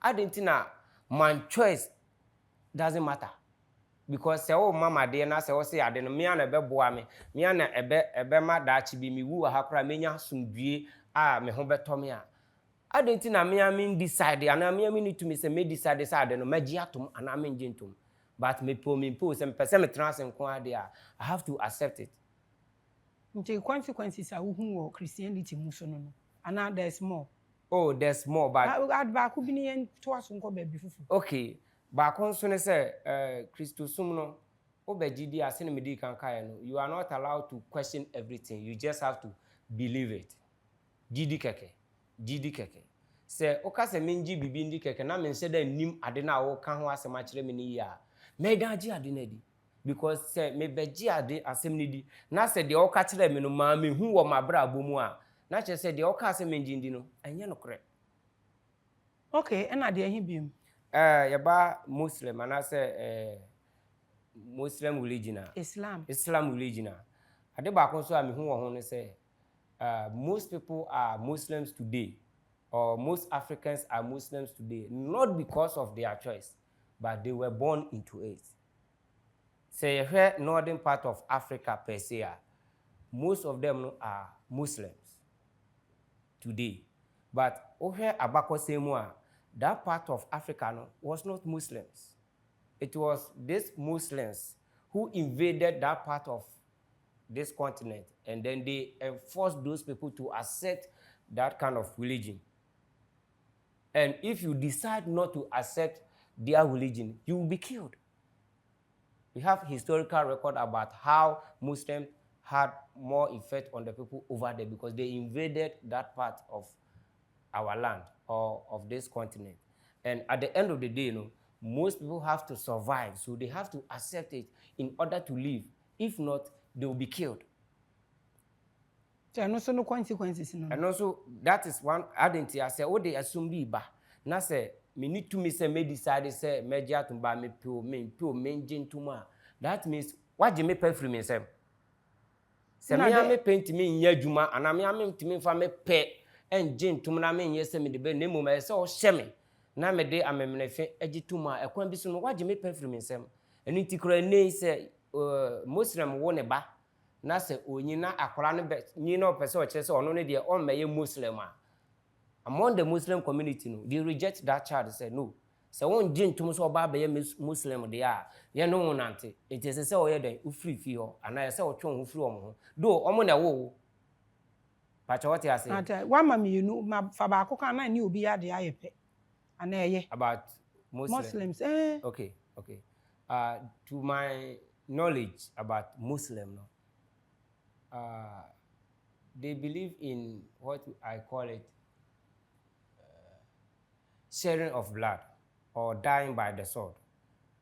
I didn't know my choice doesn't matter. Because say oh mama de na say o say ade no me ana beboa me ana ebe ma da chi bi mi wu ha kra menya sumdue a me ho beto me a adenti na me am decide ana me am need to me say me decide say ade no magi atom ana me ngentom but me po say me pese me trans nko ade a I have to accept it. The consequences are who Christianity muso no ana there's more. Oh, there's more, but ba ku bi ni en to aso nko ba bi fufu. Okay, ba kon so ne say Christosum no obegidi ase ne medi kan kai no, you are not allowed to question everything. You just have to believe it. Gidi keke. Say oka se menji bibi ndi keke na men se da nim ade na wo kan ho asema kire me ni ya. Me dan ji ade na di. Because say me beji ade asem ni di. Na se de oka kire me no ma me hu wo mabra abomu a. Na che se de oka asem menji ndi no, enye no kore. Okay, and ade ahi biem. Yaba Muslim and I say Muslim religion. Islam religion. Ade ba kon so a me hu wo ho ne say most people are Muslims today, or most Africans are Muslims today, not because of their choice, but they were born into it. Say here northern part of Africa per se, most of them are Muslims today. But over Abako Semua, that part of Africa was not Muslims. It was these Muslims who invaded that part of this continent, and then they enforced those people to accept that kind of religion. And if you decide not to accept their religion, you will be killed. We have historical record about how Muslims had more effect on the people over there because they invaded that part of our land or of this continent. And at the end of the day, most people have to survive, so they have to accept it in order to live. If not, they will be killed. And also no consequences. And also, that is one identity. I say, oh, they assume be ba. Na say, me need to me say, me decide say, me jia to ba me pure, me jin to ma. That means, what you me pay for me say? Say me a me paint me in ye juma, and I me a me to me for me pay, and jin to me yes me the be name me say, oh, shame. Na me de ame me fe eji to ma, e kwan bi so no, what you me pay for me say? And it kura ne say, Muslim wo ne ba. Na se onyina akwara no be nyina opese o kire se ono ne de on meye Muslim a among the Muslim community no they reject that child. Say no, se won gye ntum so oba be Muslim de a ye no wonante it is say o ye den ufiri fi ho ana se o twon ho firi omo ho do omo na wo pacha what you say ata wa ma me nu ma fa ba akoko na ni obi ya de ayepe ana eye about Muslims okay to my knowledge about Muslim no, they believe in what I call it sharing of blood or dying by the sword.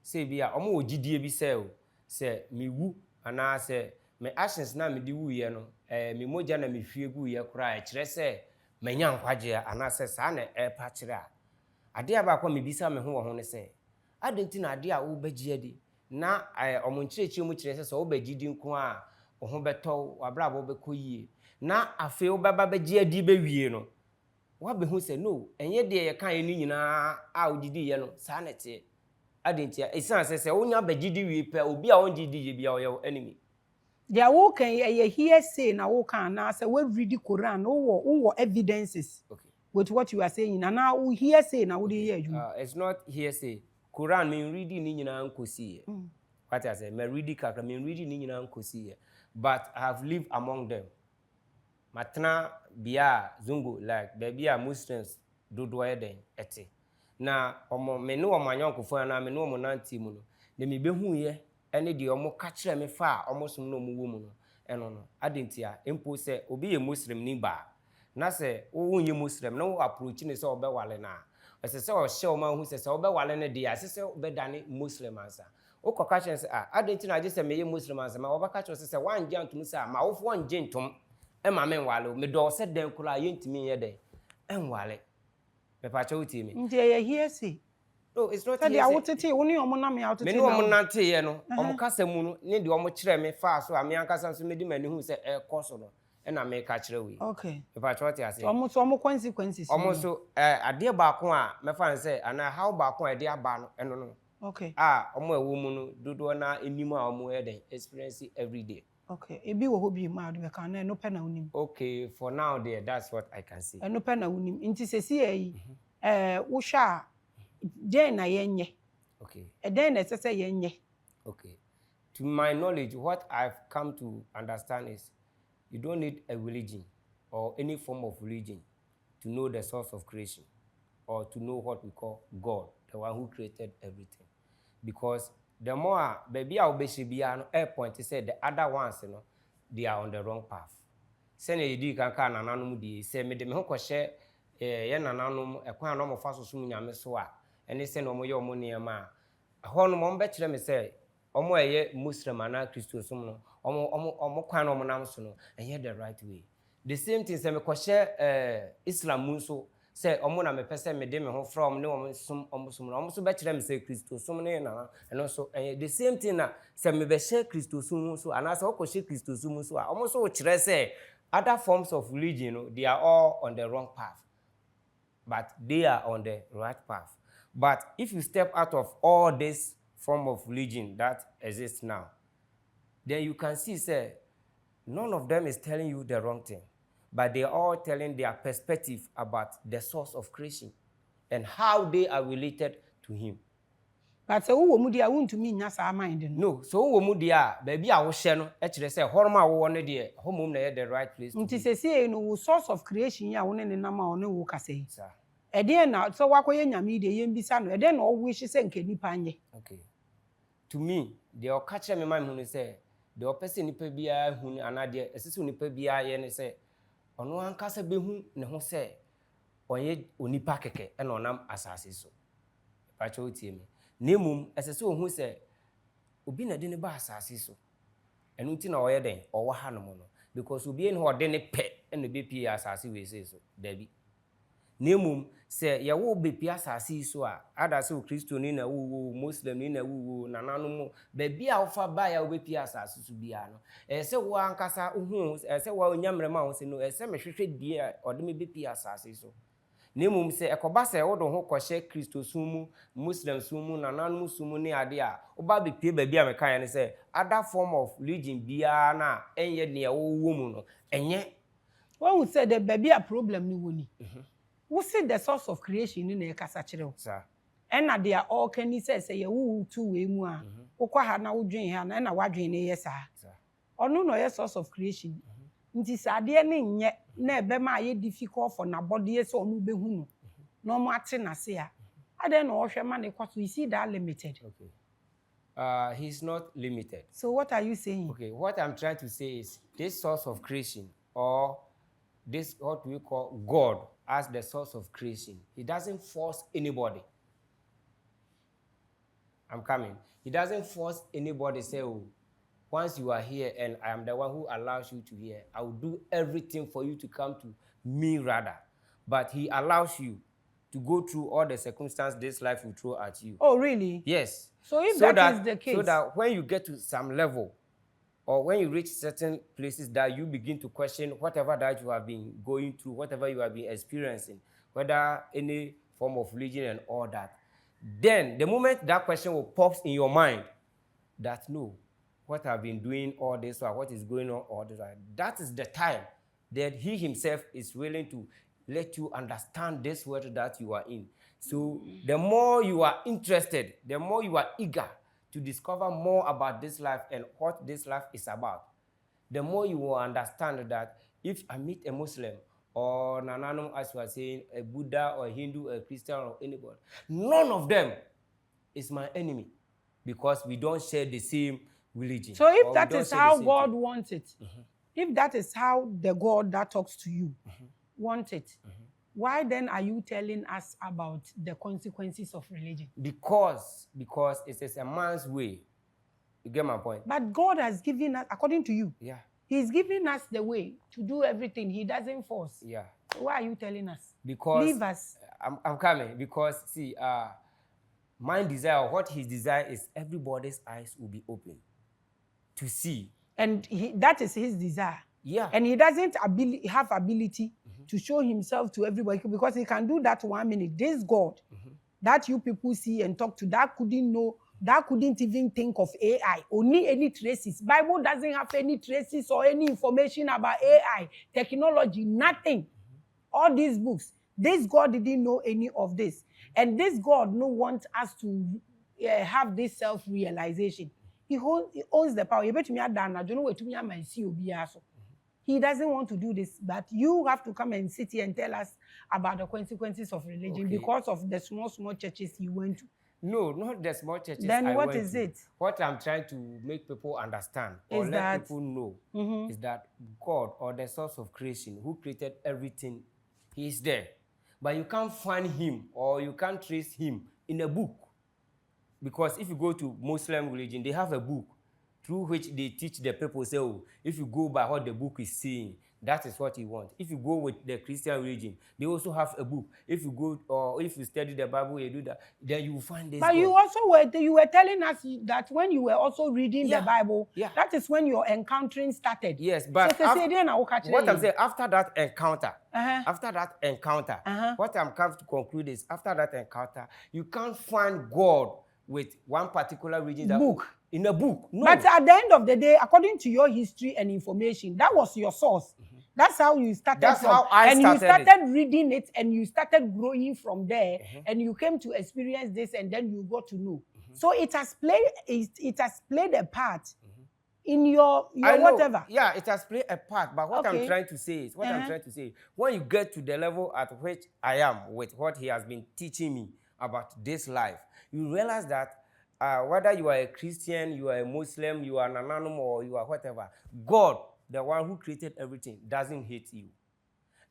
Say bia omo ogidie bi say me wu ana say me actions na me di wu ye no me moja na me hwie gu ye kura e kire say manya nkwaje ana say sa na e pa kire a ade aba kwa me bisa me ho wo ho ne say adenti na ade a wo bagye adi na omo nkirechi mu kire say so wo bagidi nko a oho beto wabrabo beko yie na afe obaba begye adi bewie no wa behu se no enye de ye kan ni nyina a odidi ye no sa na te adentia esan se wonya begidi wie pe obi a onjidi ye bia oye enemy dia wo kan ye hear say na wo kan na say we read the Quran wo evidences okay with what you are saying na now we hear say na wo dey hear you it's not hearsay Quran me reading ni nyina nkosi ye what I say me reading kakra me reading ni nyina nkosi ye but I have lived among them matna bia zungu like baby a Muslims dodo eden ete na omo me ne omo anyonkofo na me ne omo nanti mu no na me behu ye ene de omo ka kire me fa omo som no omo wo mu no eno no adentia empo se obi ye Muslim ni ba na se wo nye Muslim na wo approach ne se obewale na ese se o hye o ma hu se obewale ne de ase se obedane Muslim ansa wo koka kire se adentia na je se me ye Muslim ansa ma obaka kire se wanje antum se ma wo fo wanje ntum Maame nwale me do se den kura yentimi ye den enwale me pa chawo ti mi nje ye hear say no it's not here say wo tete wo ni omo na me out tete me no omo nante ye no omo kasa mu no ne de omo kire me fa so ame ankasa so me di mani hu se koso no na me ka kire we okay me pa chawo ti ase omo consequences omo so ade ba ko a me fa nse ana how ba ko a de aba no eno no okay omo ewo mu no dodo na enim a omo ye den experience every day. Okay, ebi wo ho bi ma do ka na no pe na unim. Okay, for now there that's what I can say. No pe na unim. Nti sesi yi wo hwa den na yenye. Okay. Den na sese yenye. Okay. To my knowledge, what I've come to understand is you don't need a religion or any form of religion to know the source of creation or to know what we call God, the one who created everything. Because the more baby our no point said the other ones, you know, they are on the wrong path. Send a di kan kan nananum di say me de me ho kwhye ye nananum ekwan no mo fa so so nyame so a ene se no mo ye omo niam a ho no mo be kire me say omo eye Muslim ana Christosum no omo kwan no mo nam so no enye the right way. The same thing say me kwhye Islam mu so say omo na me pese me de me ho from ne omo som no omo so be kire me say Christosum ne na eno so the same thing na say me be share Christosum so ana say o kwhye Christosum so a omo so kire say other forms of religion, you know, they are all on the wrong path, but they are on the right path. But if you step out of all this form of religion that exists now, then you can see, say, none of them is telling you the wrong thing, but they are all telling their perspective about the source of creation and how they are related to Him. But so wo mu dia wuntumi nya sa mind no so wo mu dia baby a wo hye no e kire say horoma wo ne de homom na the right place to nti sesi no wo source of creation ya wo ne nam a wo ne wo kasa yi sir ede na so wakoye nyame de yem bisa no ede na wo wish say nke nipa anye okay to me the o ka kire me man hu say the o person nipa bia hu anade esese nipa bia ye ne say ono ankasa behu ne ho say onye onipa keke e na onam asase so pa cho tie me nemum esese ohu se obi na de ne ba asase so enu ti na oye den owo ha no no because obi en ho de ne pe eno be pie asase we se so dabi nemum se ye wo be pie asase so a ada se o Kristo ni na wo Muslim ni na wo nananu mo ba bia wo fa ba ya wo be pie asase so bia no se wo ankasa ohu se wo nyamre ma wo se no se me hwehwe die o de me be pie asase so nemum se ekoba se wodo ho kwhye Kristo sumu Muslim sumu nananu sumu ne ade a oba be pie ba bia me kan ne se other form of religion bia na enye ne wo mu no enye wo say the baby a problem ni woni wo see the source of creation ni na e kasa kire wo sir and they are all can you say ye wo tu we mu a wo kwa ha na wo dwen ha na wadwen ne ye sa ono no ye source of creation nti sade ne nye na ebe ma ye difficult for na body so onu behu no no mo ate na se a ade na wo hwe ma ne kwaso you see that limited okay he's not limited. So what are you saying? Okay, what I'm trying to say is this source of creation or this what we call God as the source of creation, he doesn't force anybody. I'm coming. He doesn't force anybody say, oh, once you are here and I am the one who allows you to hear, I will do everything for you to come to me rather. But he allows you to go through all the circumstances this life will throw at you. Oh, really? Yes. So if that is the case. So that when you get to some level or when you reach certain places that you begin to question whatever that you have been going through, whatever you have been experiencing, whether any form of religion and all that, then the moment that question will pops in your mind, that no, what I've been doing all this while, what is going on all this while, that is the time that he himself is willing to let you understand this world that you are in. So the more you are interested, the more you are eager to discover more about this life and what this life is about, the more you will understand that if I meet a Muslim or Nananum, as you are saying, a Buddha or a Hindu, a Christian or anybody, none of them is my enemy because we don't share the same religion. So if that is how God wants it, if that is how the God that talks to you wants it, why then are you telling us about the consequences of religion? Because it is a man's way. You get my point? But God has given us, according to you, Yeah. He's giving us the way to do everything. He doesn't force. Yeah. So why are you telling us? Because leave us. I'm coming. Because see, my desire, what his desire is, everybody's eyes will be open to see. And that is his desire. Yeah. And he doesn't have ability to show himself to everybody because he can do that 1 minute. This God that you people see and talk to, that couldn't know, that couldn't even think of AI, only any traces. Bible doesn't have any traces or any information about AI, technology, nothing. All these books, this God didn't know any of this. And this God no wants us to have this self-realization. He owns the power. He doesn't want to do this, but you have to come and sit here and tell us about the consequences of religion because of the small churches you went to. No, not the small churches. Then what is it? What I'm trying to make people understand or let people know is that God, or the source of creation, who created everything, he is there. But you can't find him or you can't trace him in a book. Because if you go to Muslim religion, they have a book through which they teach the people, say, oh, if you go by what the book is saying, that is what you want. If you go with the Christian religion, they also have a book. If you go, or if you study the Bible, you do that, then you will find this. But you also were telling us that when you were also reading the Bible, that is when your encountering started. Yes, but what I'm saying, after that encounter, what I'm coming to conclude is, after that encounter, you can't find God with one particular religion in a book. No. But at the end of the day, according to your history and information, that was your source. That's how you started. That's how I started. And you started reading it, and you started growing from there, and you came to experience this, and then you got to know. So it has played a part in your whatever. Yeah, it has played a part. But what I'm trying to say is, when you get to the level at which I am with what he has been teaching me about this life, you realize that whether you are a Christian, you are a Muslim, you are an anonymous, or you are whatever, God, the one who created everything, doesn't hate you.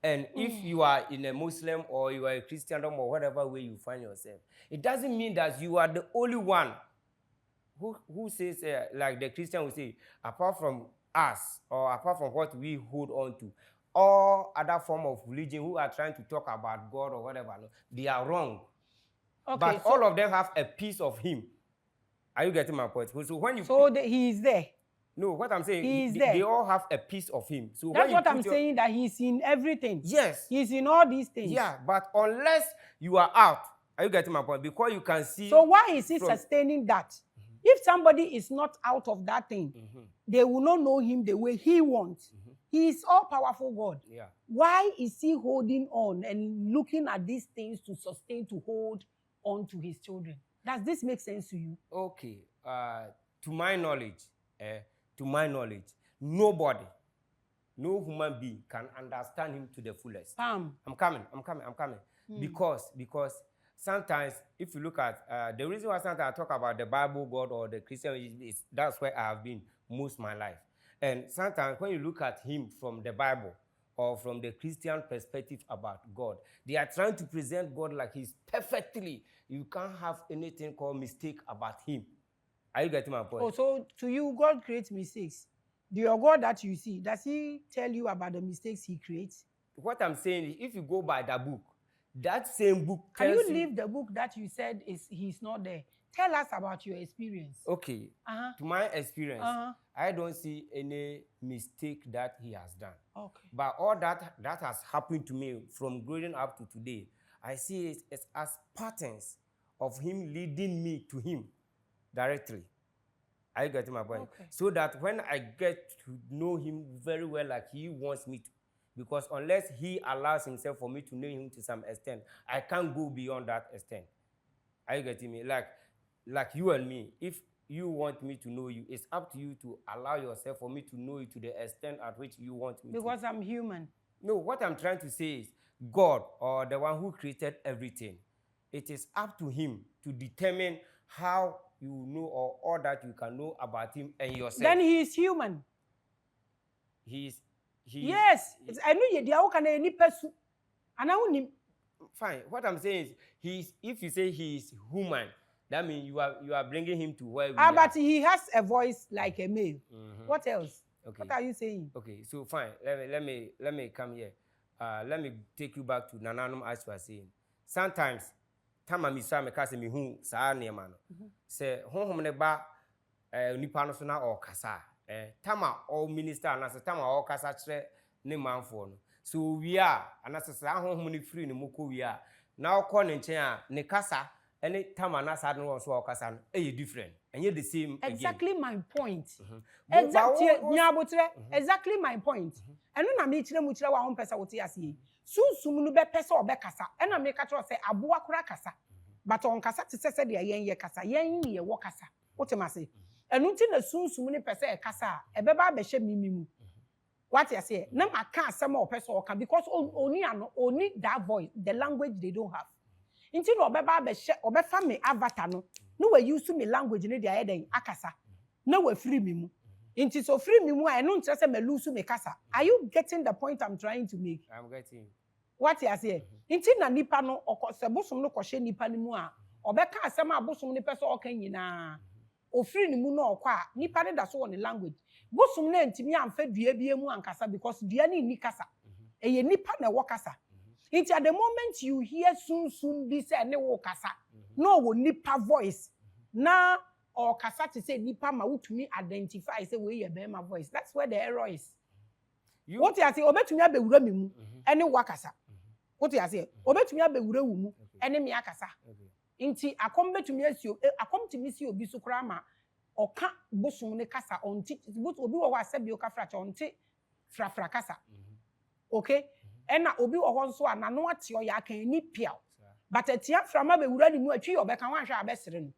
And if you are in a Muslim or you are a Christian or whatever way you find yourself, it doesn't mean that you are the only one who says, like the Christian will say, apart from us or apart from what we hold on to, all other form of religion who are trying to talk about God or whatever, they are wrong. Okay, but all of them have a piece of him. Are you getting my point? So when you he is there. No, what I'm saying, they all have a piece of him. So that's what I'm saying, that he's in everything. Yes. He's in all these things. Yeah, but unless you are out, are you getting my point? Because you can see. So why is he sustaining that? If somebody is not out of that thing, they will not know him the way he wants. He is all-powerful God. Yeah. Why is he holding on and looking at these things to sustain, to hold on to his children? Does this make sense to you? Okay. To my knowledge, nobody, no human being can understand him to the fullest. I'm coming. Because sometimes, if you look at, the reason why sometimes I talk about the Bible God or the Christian religion is that's where I have been most of my life. And sometimes when you look at him from the Bible or from the Christian perspective about God, they are trying to present God like he's perfectly. You can't have anything called mistake about him. Are you getting my point? Oh, so to you, God creates mistakes. Your God that you see, does he tell you about the mistakes he creates? What I'm saying is, if you go by the book, that same book tells you... Can you leave the book that you said he's not there? Tell us about your experience. Okay. To my experience, I don't see any mistake that he has done. Okay. But all that has happened to me from growing up to today, I see it as patterns of him leading me to him directly. Are you getting my point? Okay. So that when I get to know him very well like he wants me to, because unless he allows himself for me to know him to some extent, I can't go beyond that extent. Are you getting me? Like you and me, if you want me to know you, it's up to you to allow yourself for me to know you to the extent at which you want me because I'm human. No, what I'm trying to say is God, or the one who created everything, it is up to him to determine how you know or all that you can know about him and yourself. Then he is human. Yes. I know you can any person. And I fine. What I'm saying is, if you say he is human, that means you are bringing him to where we are. But he has a voice like a male. What else? Okay. What are you saying? Okay, so fine. Let me come here. Let me take you back to Nananum as you are saying. Sometimes, tama misa me kase me hu saa niema no. Se honhom ne ba nipa no so na o kasa. Tama o minister na se tama o kasa kire ne manfo no. So we are anase saa honhom ne free ne moko we are. Na okọ ne nchen a ne kasa any tama na sa no so o kasa no e different. And you the same exactly again. My point. Exactly my point. Eno na me kire mu kire wa ho pesa wote ase. Sunsum no be pesa obekasa. Ena me ka kire say aboa kura kasa. But on kasa te se de yen ye kasa. Yen ye wo kasa. Wote ma say. Enu nti na sunsum ne pesa e kasa e be ba be hye mimimu. What you say? Na maka asem o pesa o ka because oni that voice, the language they don't have. Nti no obeba be hye obefa me avatar no. No we use me language ne de ayeden akasa. Na we free me mu. Nti so free me mu I no ntre say me lose me kasa. Are you getting the point I'm trying to make? I'm getting. What you say? Nti na nipa no okose bosom no kohye nipa ni mu a obeka asem a bosom ne pese o kan nyina. O free ni mu no okwa a nipa ne da so on the language. Bosom na ntimi amfa dua bie mu ankasa because dua ni ni kasa. Eye nipa na wo kasa. Nti at the moment you hear soon be say ne wo kasa. No wo nipa voice. Na or kasa to say nipa ma wutumi identify say we ye be my voice. That's where the error is. What you say obetumi abewura mi mu ene wakasa. What you say obetumi abewura wu mu ene me akasa. Nti akom betumi asio akom timi si obi so kra ma oka bosom ne kasa onti obi wo asabi o ka fra cha onti fra kasa. Okay? Ena obi wo ho nso anano ate o ya kan ni piao. But atia fra ma bewura ni mu atwi obeka wanhwe abesere no.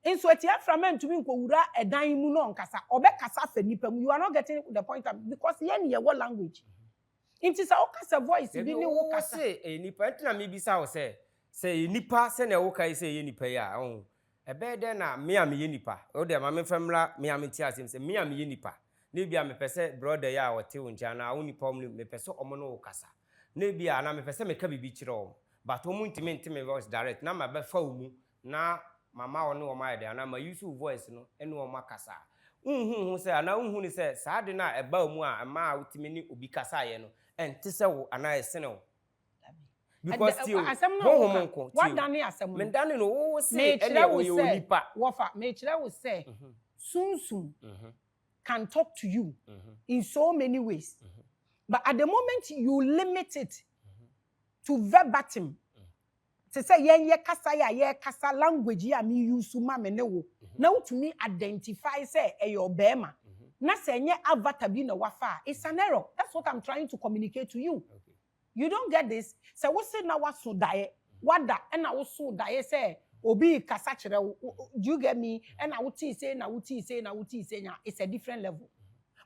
Inso atia fra ma ntumi nkowura edan mu no nkasa obekasa fa nipa mu. You are not getting the point because yen ye what language. Inti sa okasa voice bi ni wo kasa. Say nipa ntina me bisa wo say nipa se na wo kai say ye nipa ya oh. Ebe de na me am ye nipa. O de ma me famla me am ti asem say me am ye nipa. Na bia me pese brother ya wote wo ntia na wo nipa om me pese omo no wo kasa. Na bia na me pese me ka bibi kire o. But omo ntime voice direct na ma be fa omu na mama one wo ma de na ma use voice no ene wo makasa. Hu say na hu ni say saa de na eba omu a ma wotime ni obi kasa ye no ente se wo ana ese no. Because still what dani asem me dani no wo say ene wo ye onipa wo fa me kire wo say soon can talk to you in so many ways. But at the moment you limit it to verbatim. To say ye kasa language ya me use ma me ne wo. Na to me identify say e your bema. Na say nye avatar bi na wafa. It's an error. That's what I'm trying to communicate to you. Okay. You don't get this. So we say na waso dae. Wada and na waso dae say obi kasa kire. Do you get me? And na wuti say it's a different level.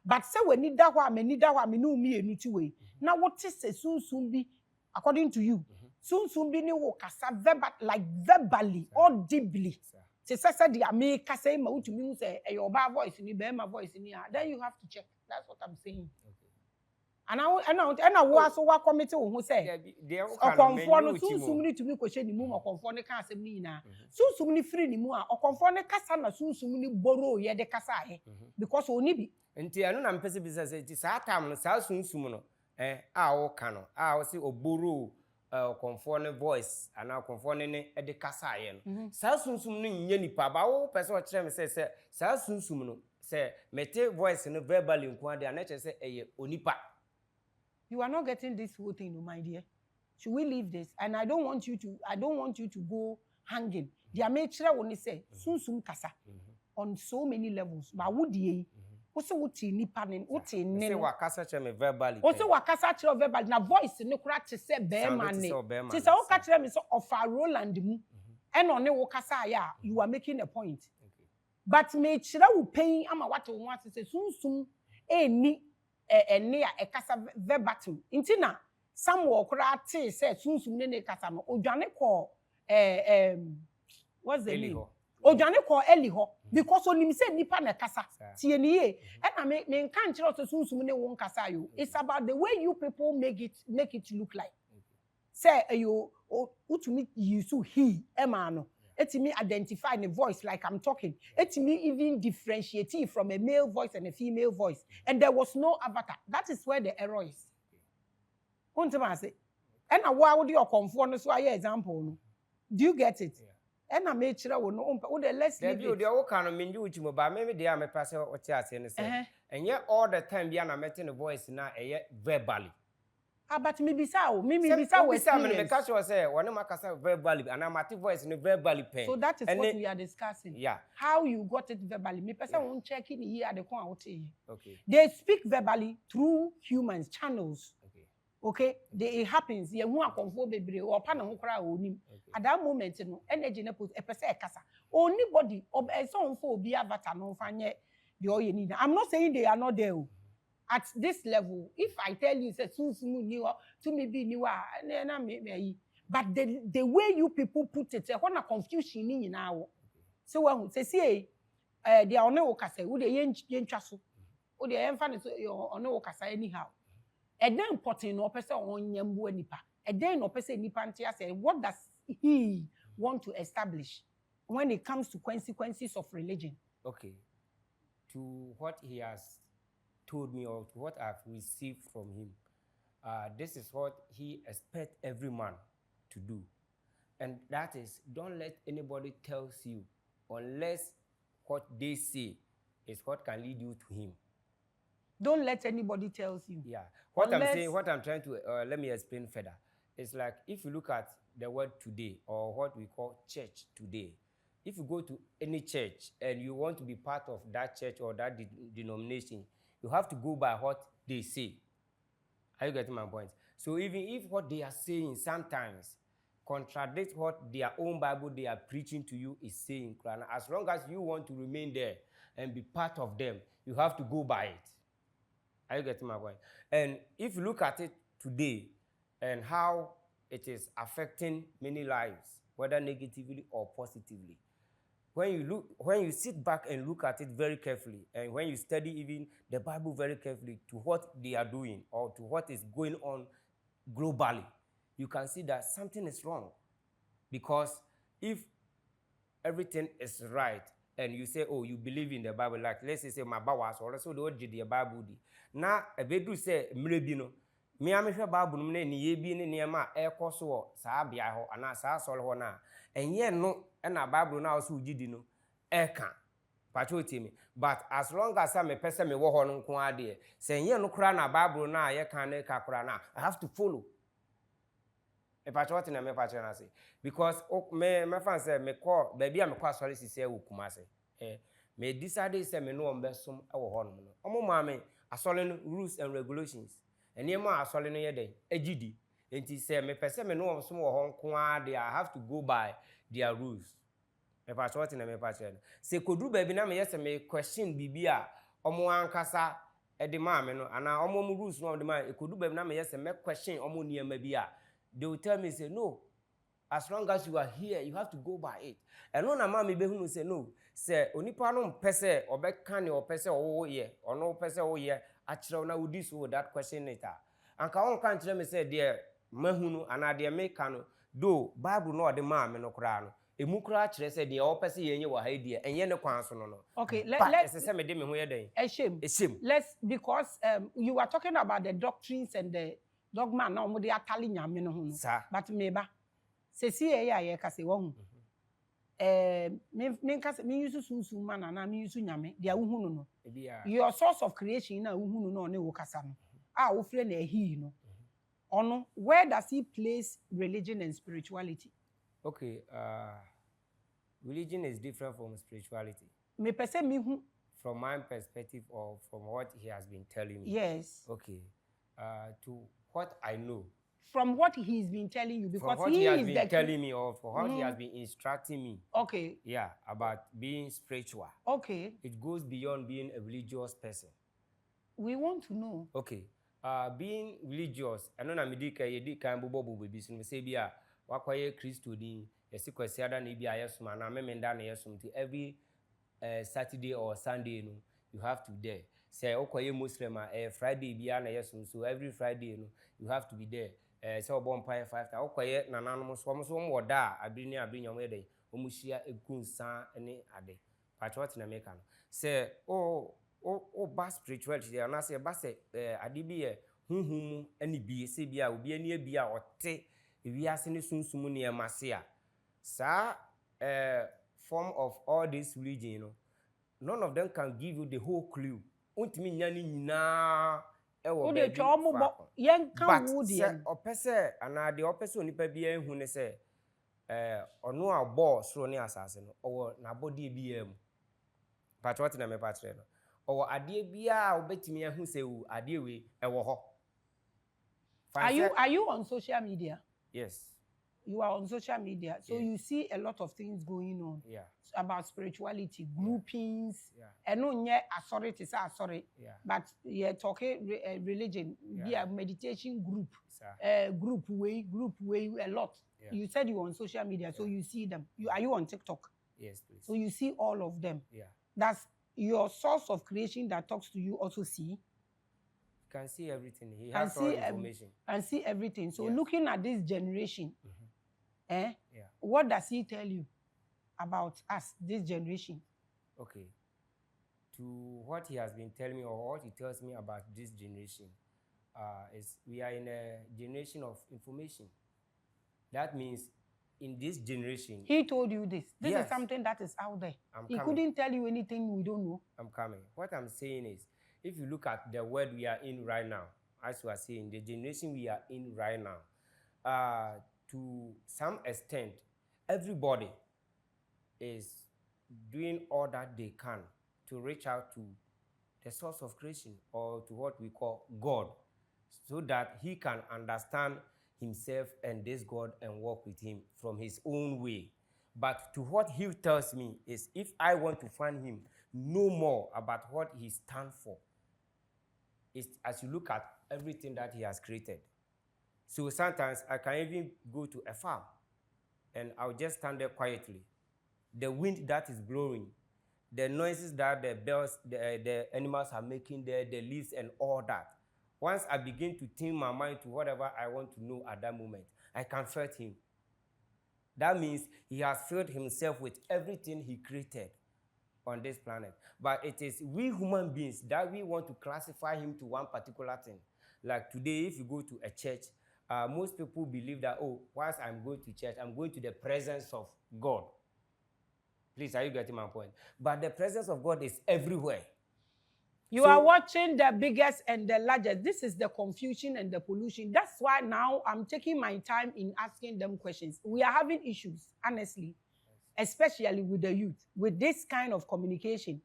But say we need that one, me need that one, me no me enu ti we. Na what is say soon be according to you? Soon be ni wo kasa verbally audibly. Say the America say ma utumi say your bad voice ni be my voice ni. Then you have to check. That's what I'm saying. Okay. And I was so what committee who say okonfo no soon ni tumi kwehye ni mu okonfo ne ka asem ni na. Soon ni free ni mu a okonfo ne kasa na soon ni borrow ye de kasa he because oni bi. Nti anu na mpese bi say ti saa time no saa soon no a wo ka no a wo say oboro conform voice and now conform ne de kasa ye no sa sunsum no nye nipa ba wo person o kire me say sa sunsum no say mete voice no verbally nko ade na che say eye onipa. You are not getting this whole thing, my dear. Should we leave this? And I don't want you to go hanging. The amateur only say sunsum kasa on so many levels. But would ye? Also, what nipa nen? What in? Say wakasa che me verbally. Also, wakasa che verbally. Na voice no kura che say be man. Che say o ka che me so of a Roland mu. And on ne wakasa ya, you are making a point. But me chira wo pain ama what you want to say sunsum ni ene a kasa verbatim. Intina some wakura te say sunsum ne kasa no odwane ko what's the name? Odwane ko Eliho because onim say nipa na kasa tie ni ye and me nkan kire so sunsum ne won kasa yo. It's about the way you people make it look like. Say you utumi use he ema no. Let me identify the voice like I'm talking. Let me even differentiate it from a male voice and a female voice. And there was no avatar. That is where the error is. And why would you conform to an example? Do you get it? And I made sure we know. Let's leave it. The old kind of mean you to but maybe they are a person or chance and yet all the time Biana making a voice now verbally. But me bisa we because you say one of my verbally and I'm at voice in verbally pain. So that is and what we are discussing. Yeah. How you got it verbally. Me person won't check in here at the corner. Okay. They speak verbally through humans channels. Okay. It happens. You want to conform baby or pan on cry onim. At that moment, no energy ne put a person kasa. Anybody or a song for be avatar no fanye the all you need. I'm not saying they are not there. At this level, if I tell you, say, to me be new, but the way you people put it, what a confusion in now. So when say, see, they are no okasa, would they yen chasu, would they infant or no okasa anyhow. And then putting no person on yambu nipa, and then no person nipantia say, what does he want to establish when it comes to consequences of religion? Okay, to what he has told me or what I've received from him. This is what he expects every man to do. And that is, don't let anybody tell you unless what they say is what can lead you to him. Don't let anybody tell you. Yeah. What I'm saying, what I'm trying to, let me explain further. It's like if you look at the word today or what we call church today, if you go to any church and you want to be part of that church or that denomination, you have to go by what they say. Are you getting my point? So even if what they are saying sometimes contradicts what their own Bible they are preaching to you is saying, as long as you want to remain there and be part of them, you have to go by it. Are you getting my point? And if you look at it today and how it is affecting many lives, whether negatively or positively, when you sit back and look at it very carefully, and when you study even the Bible very carefully to what they are doing or to what is going on globally, you can see that something is wrong. Because if everything is right, and you say, oh, you believe in the Bible, like let's say my bawas or so the Bible. Now, a bedroom say, Mrebino, me am sure Bible ni ye be near my air course or Sabiaho and I saw Solona. And yet no, and a Bible now so did no eka patroti me. But as long as I'm a person me walk on quadie, saying ye no crana Bible now, ye can't crana, I have to follow. A patroti na me patrona say. Because my fan said, me call, baby, I'm a quite sorry to say, Ukumase. Me decided say me no best some our horn. Omo mame, a solid rules and regulations. And near my solid year day, a GD. And he said, me person me no some Hong Kong, I have to go by their rules. Me patroti na me patrona. Say, could do baby na me yes me question bibia, omo ankasa, the mame no, and now omo rules no the man, it could do baby na me yes me question omo near mebia. They will tell me, say, no. As long as you are here, you have to go by it. And no, Maame be who say no. Say onipa no pese or be can or pese oh yeah or no pese oh yeah. Actually, na would this with that question later. And can one tell me say dear mahunu and dear make no do Bible no the Maame no kra no. E mu kra kire say dear o pese yenye wa ha dear and ye no kwan so no. Okay, let's say me de me ho ye den. A shame. Let's because you are talking about the doctrines and the dogma na omo de atali nyame no ho no Sa. but meba sesi ya ye kase wo hu me kase me use sunsun mana na me use nyame dia wo hu no no your source of creation na wo hu no no ne wo kasa no a wo fre na ehi no ono where does he place religion and spirituality? Okay, religion is different from spirituality. Me pese me hu from my perspective or from what he has been telling me. Yes. Okay. To what I know. From what he's been telling you, because from what he has been telling me or for what he has been instructing me. Okay. Yeah, about being spiritual. Okay. It goes beyond being a religious person. We want to know. Okay. Being religious, I know na medika yedi kan bobo baby so me say bia wakwaye Christo din yesi kwasi ada na bia yeso na memenda na yeso every Saturday or Sunday no you have to there. Say okwaye Muslim Friday bia na yeso so every Friday no you have to be there. So bon pay 5 ta okwaye nananom so mo woda abini nyom yede omuhia ekunsa ne ade. Patwot na make no. Say o ba spirituality and I say ba say ade bi ye huhum ani bi se bi a obi ani bi a ote ewiase ne sunsumu ne emase a sa form of all this religion, you know, none of them can give you the whole clue. Untimi nya ni nyina e wo be but opese ana de opese onipa bi ehu ne se ono a bo soro ne asase no owo na body bi am patwot na me patre no or ade bia obetimi ahu se wu ade we ewo ho. Are you on social media? Yes. You are on social media, so you see a lot of things going on. Yeah. About spirituality, groupings, yeah. And no yeah, sorry, yeah. But you're talking religion, yeah, meditation group, group way, a lot. Yeah. You said you were on social media, so you see them. Are you on TikTok? Yes, please. So you see all of them. Yeah. That's your source of creation that talks to you also see. You can see everything. He has all information. And see everything. So looking at this generation, what does he tell you about us, this generation? Okay. To what he has been telling me or what he tells me about this generation, is we are in a generation of information. That means in this generation... He told you this. This is something that is out there. He couldn't tell you anything we don't know. I'm coming. What I'm saying is, if you look at the world we are in right now, as we are saying, the generation we are in right now, to some extent, everybody is doing all that they can to reach out to the source of creation or to what we call God, so that he can understand himself and this God and walk with him from his own way. But to what he tells me is, if I want to find him, know more about what he stands for, is as you look at everything that he has created. So sometimes I can even go to a farm and I'll just stand there quietly. The wind that is blowing, the noises that the bells, the animals are making there, the leaves and all that. Once I begin to tune my mind to whatever I want to know at that moment, I can feel him. That means he has filled himself with everything he created on this planet. But it is we human beings that we want to classify him to one particular thing. Like today, if you go to a church, most people believe that, whilst I'm going to church, I'm going to the presence of God. Please, are you getting my point? But the presence of God is everywhere. You are watching the biggest and the largest. This is the confusion and the pollution. That's why now I'm taking my time in asking them questions. We are having issues, honestly, especially with the youth, with this kind of communication.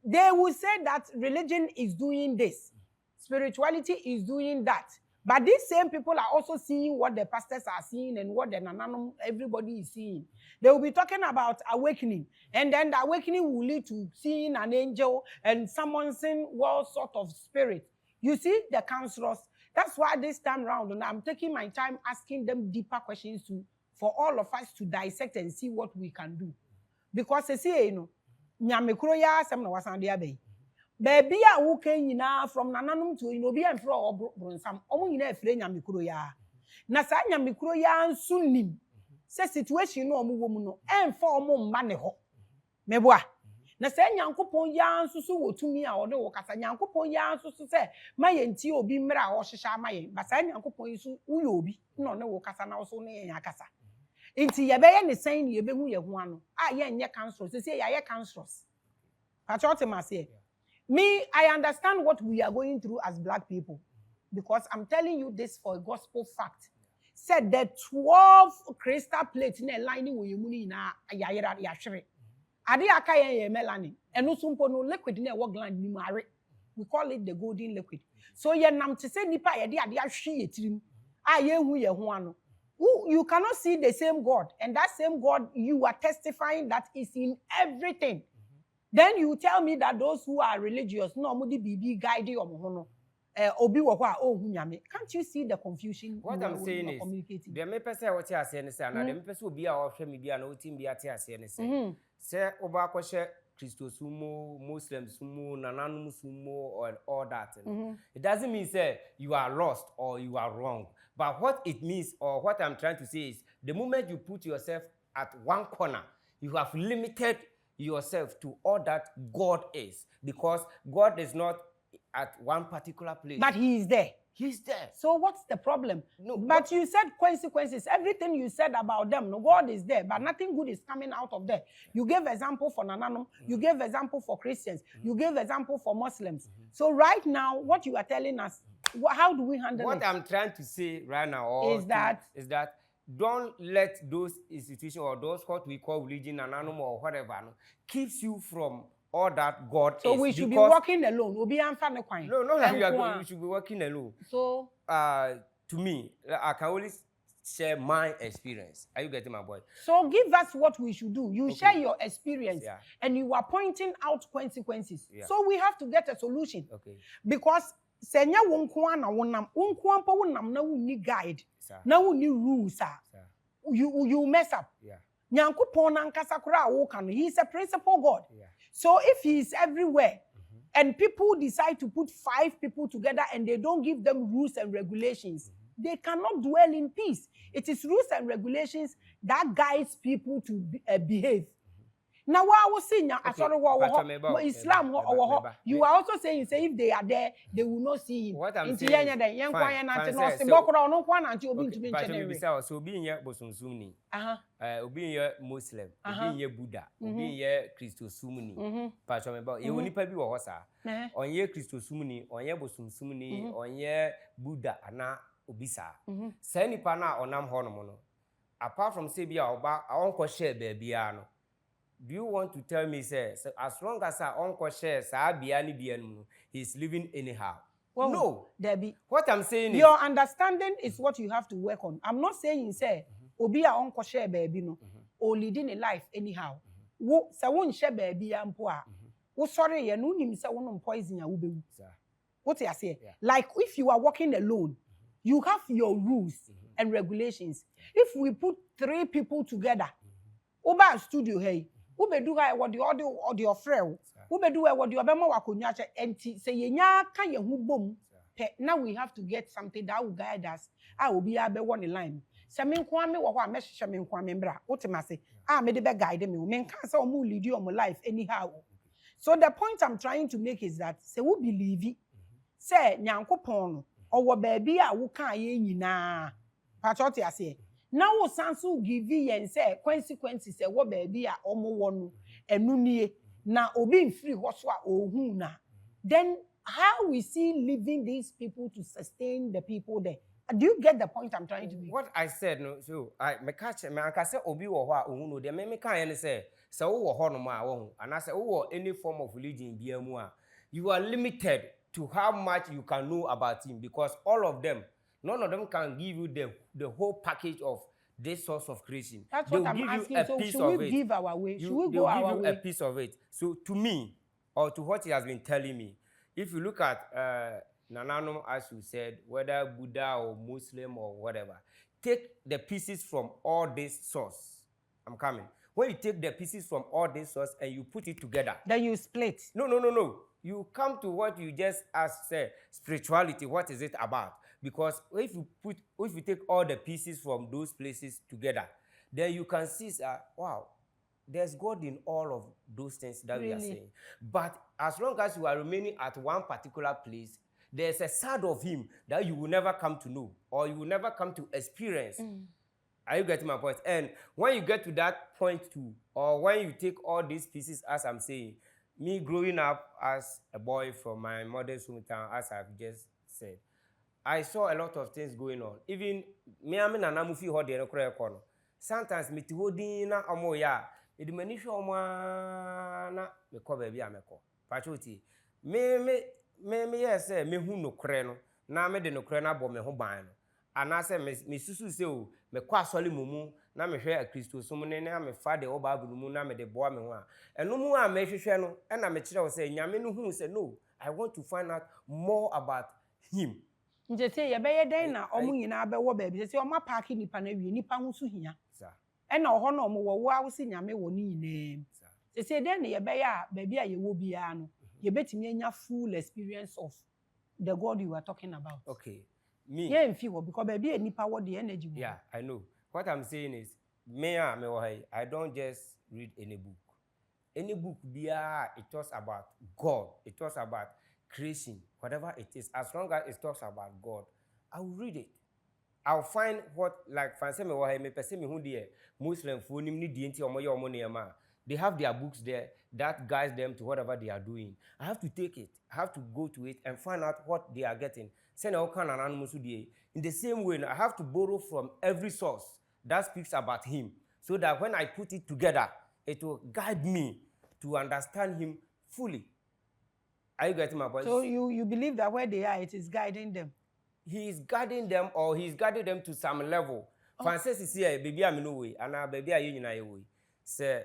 They will say that religion is doing this, spirituality is doing that. But these same people are also seeing what the pastors are seeing and what the nananum, everybody is seeing. They will be talking about awakening, and then the awakening will lead to seeing an angel and summoning all sort of spirit. You see the counselors. That's why this time round, and I'm taking my time asking them deeper questions for all of us to dissect and see what we can do. Because you see, nyamekuro ya asem na wasande abai. Baby a wo kan nyina from nananum to be enfro obronsam omo nyina efre nyamekuro ya na sa nyamekuro ya nso nim se situation no omo wo mu no enfo omo mma ne ho meboa Na sɛ nyankopɔn ya nso so wɔ tumi a ɔde wo kasa nyankopɔn ya nso so sɛ ma yɛntie obi mmere a ɔhyehyɛ ama yɛn ba saa nyankopɔn yi so woyɛ obi na ɔne wo kasa na wo so ne yɛn akasa nti yɛbɛyɛ ne sɛn ne yɛbɛhu yɛn ho ano a yɛnyɛ cancerous sɛ yɛayɛ cancerous patro te maseɛ me I understand what we are going through as black people because I'm telling you this for a gospel fact said that 12 crystal plates na line wo yemu ni na yayera yahwere ade aka yɛn melanin ɛno so mpo no liquid na ɛwɔ gland ni mu are we call it the golden liquid so yɛ nam te sɛ nipa yɛde ade ahwe yɛtirim a yɛhu yɛn ho ano you cannot see the same God and that same God you are testifying that is in everything then you tell me that those who are religious no mo di bibi guide omo ho no obi wo ho a ohu nyame can't you see the confusion what I'm saying is the me person what you say say na the me person obi a wo hwe me bia na otim bia te ase ne say oba akɔhye Christos sumo Muslims sumo nananum sumo and all that it doesn't mean say you are lost or you are wrong but what it means or what I'm trying to say is the moment you put yourself at one corner you have limited yourself to all that God is because God is not at one particular place. But he is there. He's there. So what's the problem? No, but you said consequences. Everything you said about them, no, God is there, but nothing good is coming out of there. You gave example for Nananum, you gave example for Christians, you gave example for Muslims. So right now, what you are telling us, how do we handle it? What I'm trying to say right now is that don't let those institutions or those what we call religion, Nananum or whatever, keeps you from all that God so is. So we should be walking alone. No, we should be walking alone. So, to me, I can only share my experience. Are you getting my point? So give us what we should do. You share your experience and you are pointing out consequences. So we have to get a solution. Okay. Because senya wonkwa na wonam wonkwa mpa wonam na wonni guide na wonni rules you mess up. Nyankopon na nkasa kora wo kan he is a principal God. So if he is everywhere and people decide to put 5 people together and they don't give them rules and regulations, they cannot dwell in peace. It is rules and regulations that guides people to behave. Now, what I was saying, Islam, you are also saying, say if they are there, they will not see him. What I'm saying, so being here Bosumsumni, being here Muslim, being here Buddha, being here Christos Sumni, Pachameba, you only pay you or on ye Christos Sumni, on ye Bosumsumni, on ye Buddha, Ana Ubisa. Send Pana or Nam Honomono. Apart from Sabia or Ba, I won't share babyano. Do you want to tell me, sir, so as long as our uncle shares, he's living anyhow? Well, no, Debbie. What I'm saying is your understanding is what you have to work on. I'm not saying, sir, obi a uncle share baby no, or leading a life anyhow. Wo sa won share baby ampo a. Wo sorry, you no nim say won poison ya wo be. What I say? Like if you are walking alone, you have your rules and regulations. If we put 3 people together, over studio hey. Ube do what the audio friend. Ube do what the obama wakonya enti say yenya kan ye hu bom. Now we have to get something that will guide us. I will be able one line. Se me nko me wo ho a me hwehwe me nko me bra. Wotima say me de be guide me. Me nka say o mu lead you on life anyhow. So the point I'm trying to make is that say we believe say nyankopon no owo baabi a wo kan ye nyina. Patroti ase. Now sansu give yen say consequences e wo baby a omo wo no enu nie na obi free ho so a ohun na then how we see living these people to sustain the people there. Do you get the point I'm trying to make? What I said no so I me catch me anka say obi wo ho a ohun no de me kan yen say wo wo ho no ma wo and I say wo any form of religion bia mu a you are limited to how much you can know about him because all of them none of them can give you the whole package of this source of creation. That's what I'm asking. So should we give our way? Should we go our way? A piece of it. So to me, or to what he has been telling me, if you look at Nananum, as you said, whether Buddha or Muslim or whatever, take the pieces from all this source. I'm coming. When you take the pieces from all this source and you put it together. Then you split. No. You come to what you just asked, say, spirituality, what is it about? Because if you take all the pieces from those places together, then you can see, wow, there's God in all of those things that we are Really? saying. But as long as you are remaining at one particular place, there's a side of him that you will never come to know or you will never come to experience. Are you getting my point? And when you get to that point too, or when you take all these pieces, as I'm saying, me growing up as a boy from my mother's hometown, as I've just said, I saw a lot of things going on. Even me, I'm in an amufi hodi and a sometimes me tihodin na omo ya, me mani hwe omo na me ko baby a me ko. Patroti. Me yes me hu no kre no, na me de no kre na bo me ho ban no. Anase me susu se o me kwa asole mumu na me hwe a Kristo so ne na me fa de o Bible mu na me de boa me ho a eno mu a me hwehwe no e na me kire wo se nyame no hu se no, I want to find out more about him. Nje se ye beye den na omo nyina be wo ba bi se omo park nipa na wie nipa ho so hia Sir. e na oho na omo wo a wo se nyame wo ni nyina se den na ye beye a ba bia ye wo bia no ye betimi anya full experience of the God you are talking about. Okay. Me. Yeah, because baby nipa what the energy. Yeah, I know. What I'm saying is, I don't just read any book. Any book, it talks about God. It talks about creation, whatever it is. As long as it talks about God, I will read it. I'll find what, like, Muslim, they have their books there that guides them to whatever they are doing. I have to take it. I have to go to it and find out what they are getting. In the same way, I have to borrow from every source that speaks about him so that when I put it together, it will guide me to understand him fully. Are you getting my point? So you believe that where they are, it is guiding them? He is guiding them, or he's guiding them to some level. Francis is here, baby, I'm no way, and our baby are you way. Say,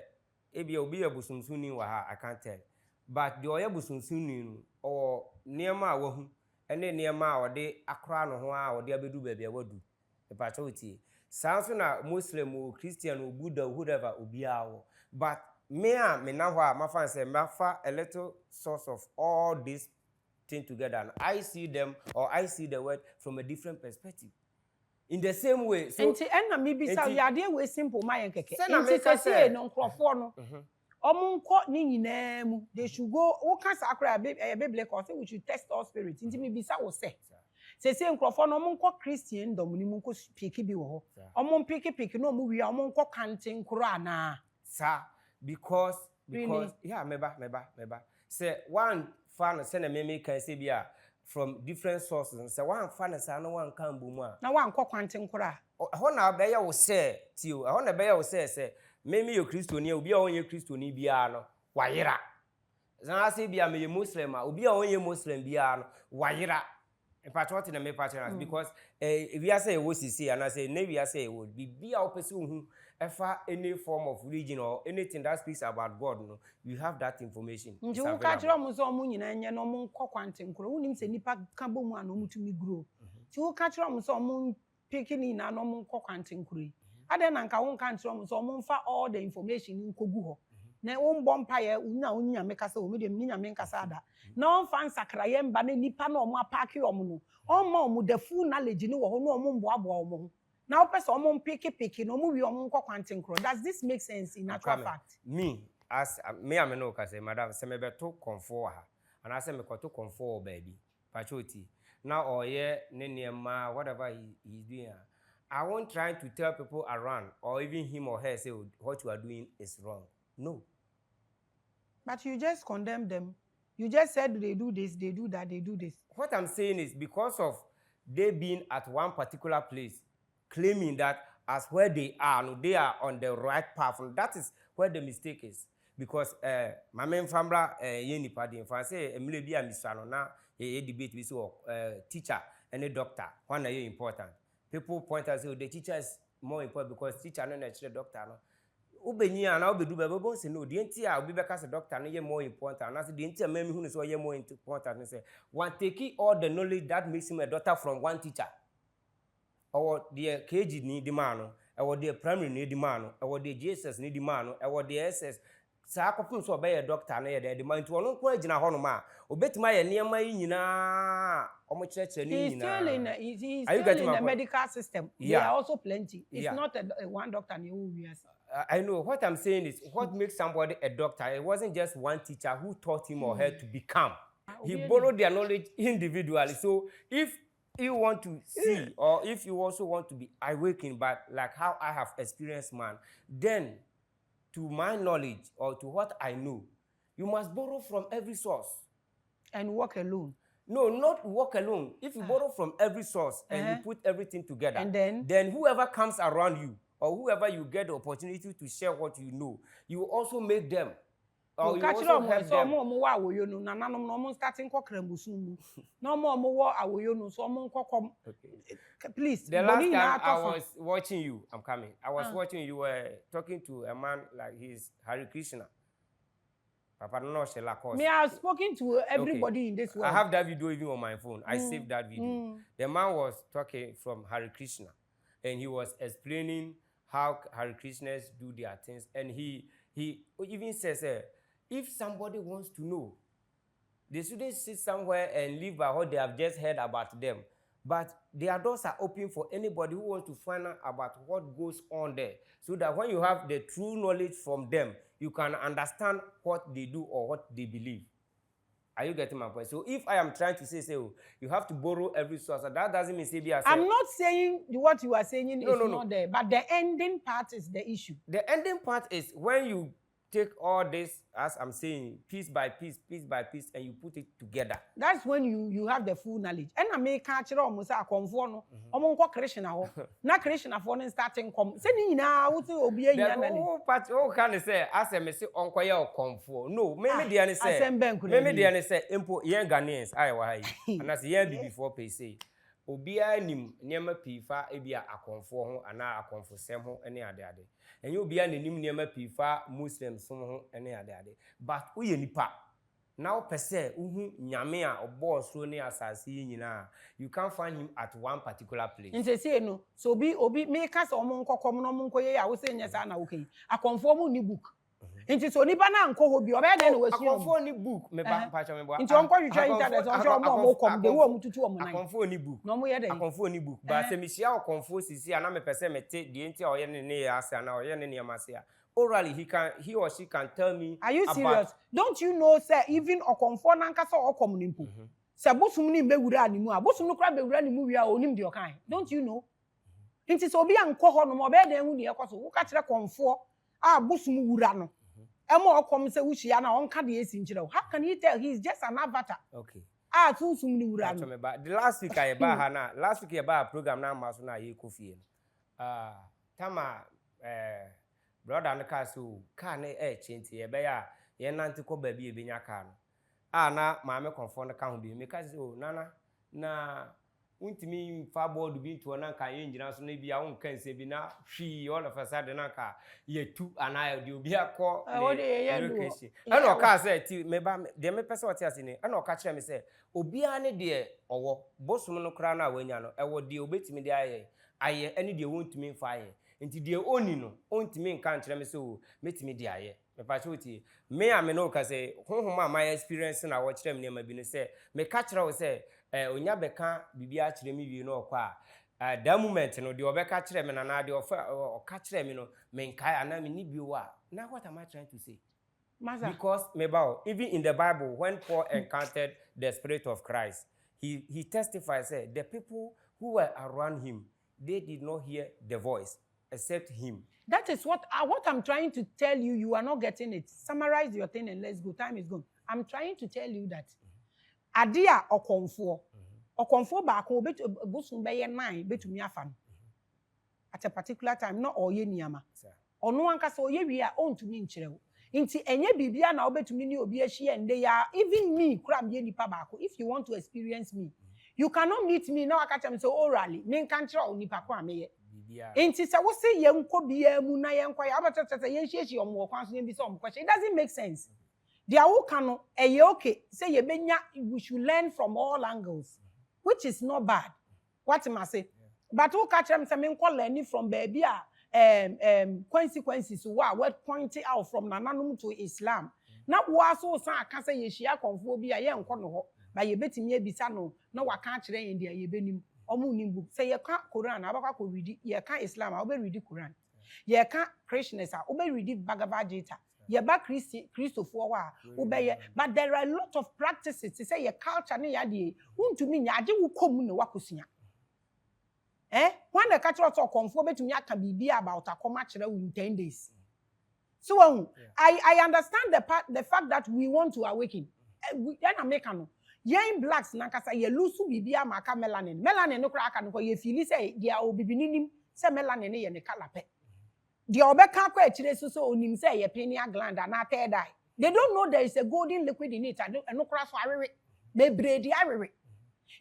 ebi obi abusumsuni wa ha, I can't tell. But the oya busumsuni or near ma wahu, and then near ma or de akra no hoa or de abedu baby awadu. The patroti. Sounds na Muslim or Christian or Buddha, whatever ubiao. But me now my fan say mafa a little source of all this thing together, and I see them or I see the word from a different perspective. In the same way, so enti enna me bi sa ya de we simple my keke. Enti say no nkrofo no. Omo nko ni nyina mu. They should go wo kan sa akra biblical say we should test all spirits. Enti me bi sa wo say. Say nkrofo no omo nko Christian dom ni mu nko piki bi wo ho. Omo piki no mu wi omo nko kante nkro ana. Sir, because really? Yeah, meba. Say one fan send a meme can say bia from different sources and say one fan say no one can boom. Na one nko kwante nkura. Ho na be ya wo say tio, ho na be ya wo say meme yo Christoni obi a onye Christoni bia no wayira. Zan say bia me Muslim obi a onye Muslim bia no wayira. In fact, what in a me partners because if you say wo sisi and I say maybe I say would be a person who ever any form of religion or anything that speaks about God, no, you have that information. Nju ka kira mu so mu nyina nye no mu nkọ kwante nkoro unim se nipa ka bo mu ano mutumi grow ti wo ka kira mu so mu pikini na no mu nkọ kwante nkoro ade na nka wo ka kira mu so mu mfa all the information nkogu ho na wo mbọ mpa ye unya unya mekasa o medium nya menkasa ada na on fan sakra ye mba na nipa na omo apaki omo no omo omo the full knowledge ni wo ho na omo mbo abo omo now person omo piki no mu wi omo nkọ kwante nkoro. Does this make sense in actual fact? Me as me am no ka say madam se me beto comfort ha and I say me to comfort baby pachoti now or ye ma whatever he's doing. I won't try to tell people around or even him or her say what you are doing is wrong. No. But you just condemn them. You just said they do this, they do that, they do this. What I'm saying is because of they being at one particular place, claiming that as where they are, no, they are on the right path. And that is where the mistake is. Because Maame family ye nipa dey fa say emile bi a misano na ye debate we so teacher and a doctor one are important. People point out say the teacher is more important because teacher no na doctor no. Ubenyi ana obedu bebo say no the entire obi be cast doctor no ye more important and as the entire meme hu so ye more important and say one take all the knowledge that makes him a doctor from one teacher or the KG ni di man or the primary ni di man or the JSS ni di man or the SS sa akopum so be a doctor na ye the man to ono ko agina ho no ma obetima ye niam yi nyina omo kirekire ni nyina. He's still in the medical system. Yeah. There are also plenty. It's not a one doctor ni who yes. I know what I'm saying is what makes somebody a doctor. It wasn't just one teacher who taught him or her to become. He borrowed their knowledge individually. So if you want to see, or if you also want to be awakened, but like how I have experienced man, then to my knowledge or to what I know, you must borrow from every source. And walk alone. No, not walk alone. If you borrow from every source and you put everything together, and then whoever comes around you or whoever you get the opportunity to share what you know, you also make them. Or you also help them. Please. The last time I was watching you, I'm coming. I was watching you were talking to a man like he's Hare Krishna. Me, I've spoken to everybody in this world. I have that video even on my phone. I saved that video. The man was talking from Hare Krishna, and he was explaining how Hare Krishnas do their things. And he even says, if somebody wants to know, they shouldn't sit somewhere and live by what they have just heard about them. But their doors are open for anybody who wants to find out about what goes on there. So that when you have the true knowledge from them, you can understand what they do or what they believe. Are you getting my point? So if I am trying to say, you have to borrow every source, that doesn't mean say I'm not saying what you are saying is not there, but the ending part is the issue. The ending part is when you take all this, as I'm saying, piece by piece, and you put it together. That's when you have the full knowledge. And I may catch it almost a conform. Krishna. Na Krishna for starting come. Say na what to obey. The whole part, can say, as I say, uncle or comfort. No, maybe the answer say, maybe the answer say, impo young Ghanaians, I why, and as year before pay say. Obia nim niema pifa ebia akonfo ho ana akonfo sem ho ene ade ade enye obia nim niema pifa muslims ho ene ade ade but uye nipa now per se uhu nyame a obo so ne asase nyina you can't find him at one particular place. Nse say no so obi me ka se omo nkokom no omo nkoye ya wo se nyesa na wo kan akonfo mu ni book. Nti so nipa na nko ho bi obe de na wasi akonfo ni book me ba pacho me bo nti onko hwehwe internet onko kom de wo mututu omo nan akonfo ni book no mo ye de akonfo ni book ba se me hia akonfo sisi ana me pese me te de nti oye ne ya ase ana oye ne ma se a orally he or she can tell me. Are you serious? Don't you know say even akonfo na nka so okom ni mpo se bosum ni mbewura ani mu a bosum no kra bewura ni mu wi a onim de okan. Don't you know? Nti so obi anko ho no mo be de hu ne ekoso wo ka kire konfo a bosum wura no. How can he tell he's just an avatar? Okay. The last week I ba a program na maso na ye kofi. Tama brother na ka so ka na chenti e be ya ye nante ko ba bi e benya ka no. Na maame konfo na ka ho bi me ka say nana na untimi fa board bi nto na ka ye njina so na bi a won kan se bi na hwi all of a sudden na ka ye tu ana de obi akọ education ana o ka say ti me ba de me pese o ti ase ni ana o ka kire me say obi a ne de owo bosum no kra na wanya no e wo de obetimi de aye ene de wontimi fa aye nti de oni no ontimi nka kire me say o metimi de aye me pa choti me a me no ka say honhom my experience na wo kire me ne ma bi no say me ka kire wo say onya beka bibia kire me wie no okwa that moment no de obeka kire me na de oka kire me no me nkai ana me ni biwa. Now what am I trying to say? Master. Because even in the Bible when Paul encountered the Spirit of Christ, he testified, said the people who were around him, they did not hear the voice except him. That is what I'm trying to tell you. You are not getting it. Summarize your thing and let's go. Time is gone. I'm trying to tell you that adia okonfo ba ko bosun be ye 9 betumi afa at a particular time not oye niama ono anka so oye wi a ontumi nkyere wo nti enye bibia na obetumi ni obi ahie nde ya even me kram ye nipa ba ko if you want to experience me you cannot meet me now aka tell me so orally me nka nkyere o nipa ko ameye nti se wo se ye nko bia mu na ye nko ya abatata ye nhiechi omwo kwan so ye bi so omko it doesn't make sense. They are all okay. Say we should learn from all angles, which is not bad. What am I say? But who catch them something called learning from baby consequences what pointing out from Nananum to Islam. Now was so can say Yeshia conphobia yen kono by ye betting ye bisano, no I can't train in the yebenim or mooning book. Say you can't Quran, I will read ye can't Islam, I'll be read the Quran. Ye ka Christians are ube read Bhagavad Gita. Ye ba Christopher wa ube but there are a lot of practices to say your culture ne yadi won't me nya age wo kom ne wakosia. When the culture talk conform betumi aka bibia about akoma kire in 10 days. So I understand the fact that we want to awaken. Then American yen blacks nankasa ye lusu bibia maka melanin. Melanin no kra aka no ye feel say dia obibininim say melanin ye ne color pe. Dia obeka kwa chire so onim say ye pineal gland na third eye. They don't know there is a golden liquid in it and no kra so awewe. Bebre di awewe.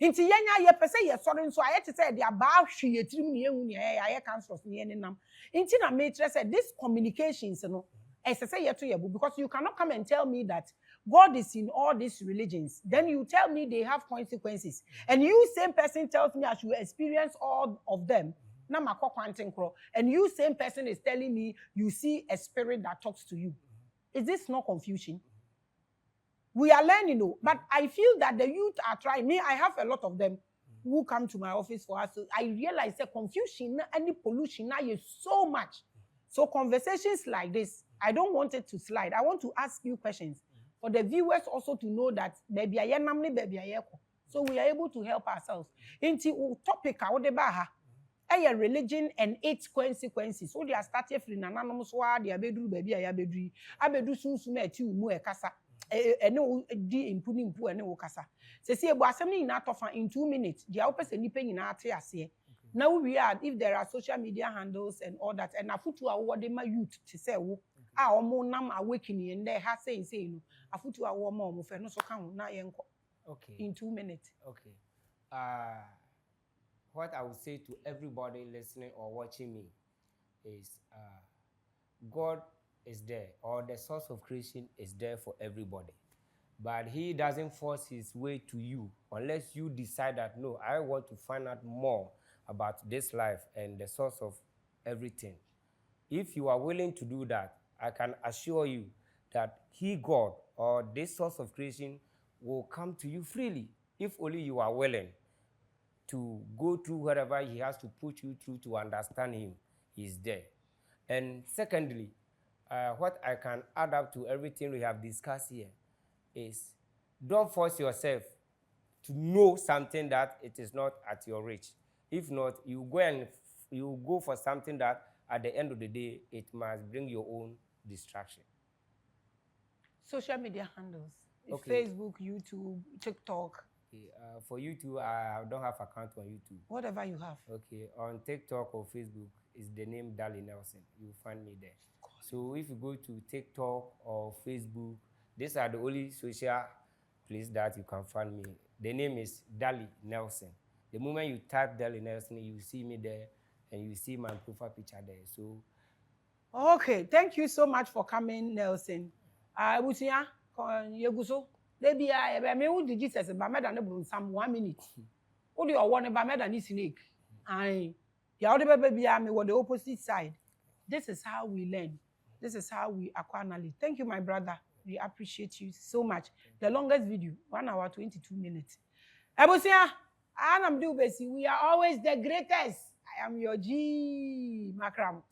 Inti yenya ye pese ye sori nso aye te say dia ba hwe ye tirim ne ehu ne aye cancers ne nenam. Inti na me say this communications no say ye to ye because you cannot come and tell me that God is in all these religions. Then you tell me they have consequences. And you same person tells me I should experience all of them. And you same person is telling me you see a spirit that talks to you. Is this not confusion? We are learning, but I feel that the youth are trying. Me, I have a lot of them who come to my office for us. So I realize that confusion and the pollution now is so much. So conversations like this, I don't want it to slide. I want to ask you questions for the viewers also to know that baby so we are able to help ourselves. Into topic religion and its consequences. So they are starting from anonymous word, they abedu baby ayabedri, abedu sunsume eti umu ekasa. Ene di impuni impu ene okasa. Se si ebu asem ni na tofa in 2 minutes. Dia opese nipe nyina ate ase. Now we are if there are social media handles and all that and afutu awode ma youth to say wo a omo nam awakening and there ha say no afutu awo ma omo fe no so kan na yenko. Okay. In 2 minutes. Okay. What I would say to everybody listening or watching me is God is there, or the source of creation is there for everybody. But he doesn't force his way to you unless you decide that, no, I want to find out more about this life and the source of everything. If you are willing to do that, I can assure you that he, God, or this source of creation will come to you freely if only you are willing to go through whatever he has to put you through to understand him. He's there. And secondly, what I can add up to everything we have discussed here is don't force yourself to know something that it is not at your reach. If not, you go for something that at the end of the day, it must bring your own distraction. Social media handles. Okay. Facebook, YouTube, TikTok. Okay. For YouTube, I don't have account on YouTube. Whatever you have. Okay. On TikTok or Facebook, is the name Dali Nelson. You'll find me there. So if you go to TikTok or Facebook, these are the only social place that you can find me. The name is Dali Nelson. The moment you type Dali Nelson, you see me there and you see my profile picture there. So, okay, thank you so much for coming, Nelson. Busia, Yeguso, maybe I may would Jesus and Bameda some 1 minute. What do you want about Bameda snake? I, the baby, I mean, what the opposite side. This is how we learn. This is how we acquire knowledge. Thank you, my brother. We appreciate you so much. The longest video, 1 hour, 22 minutes. Ebusia, we are always the greatest. I am your G. Makram.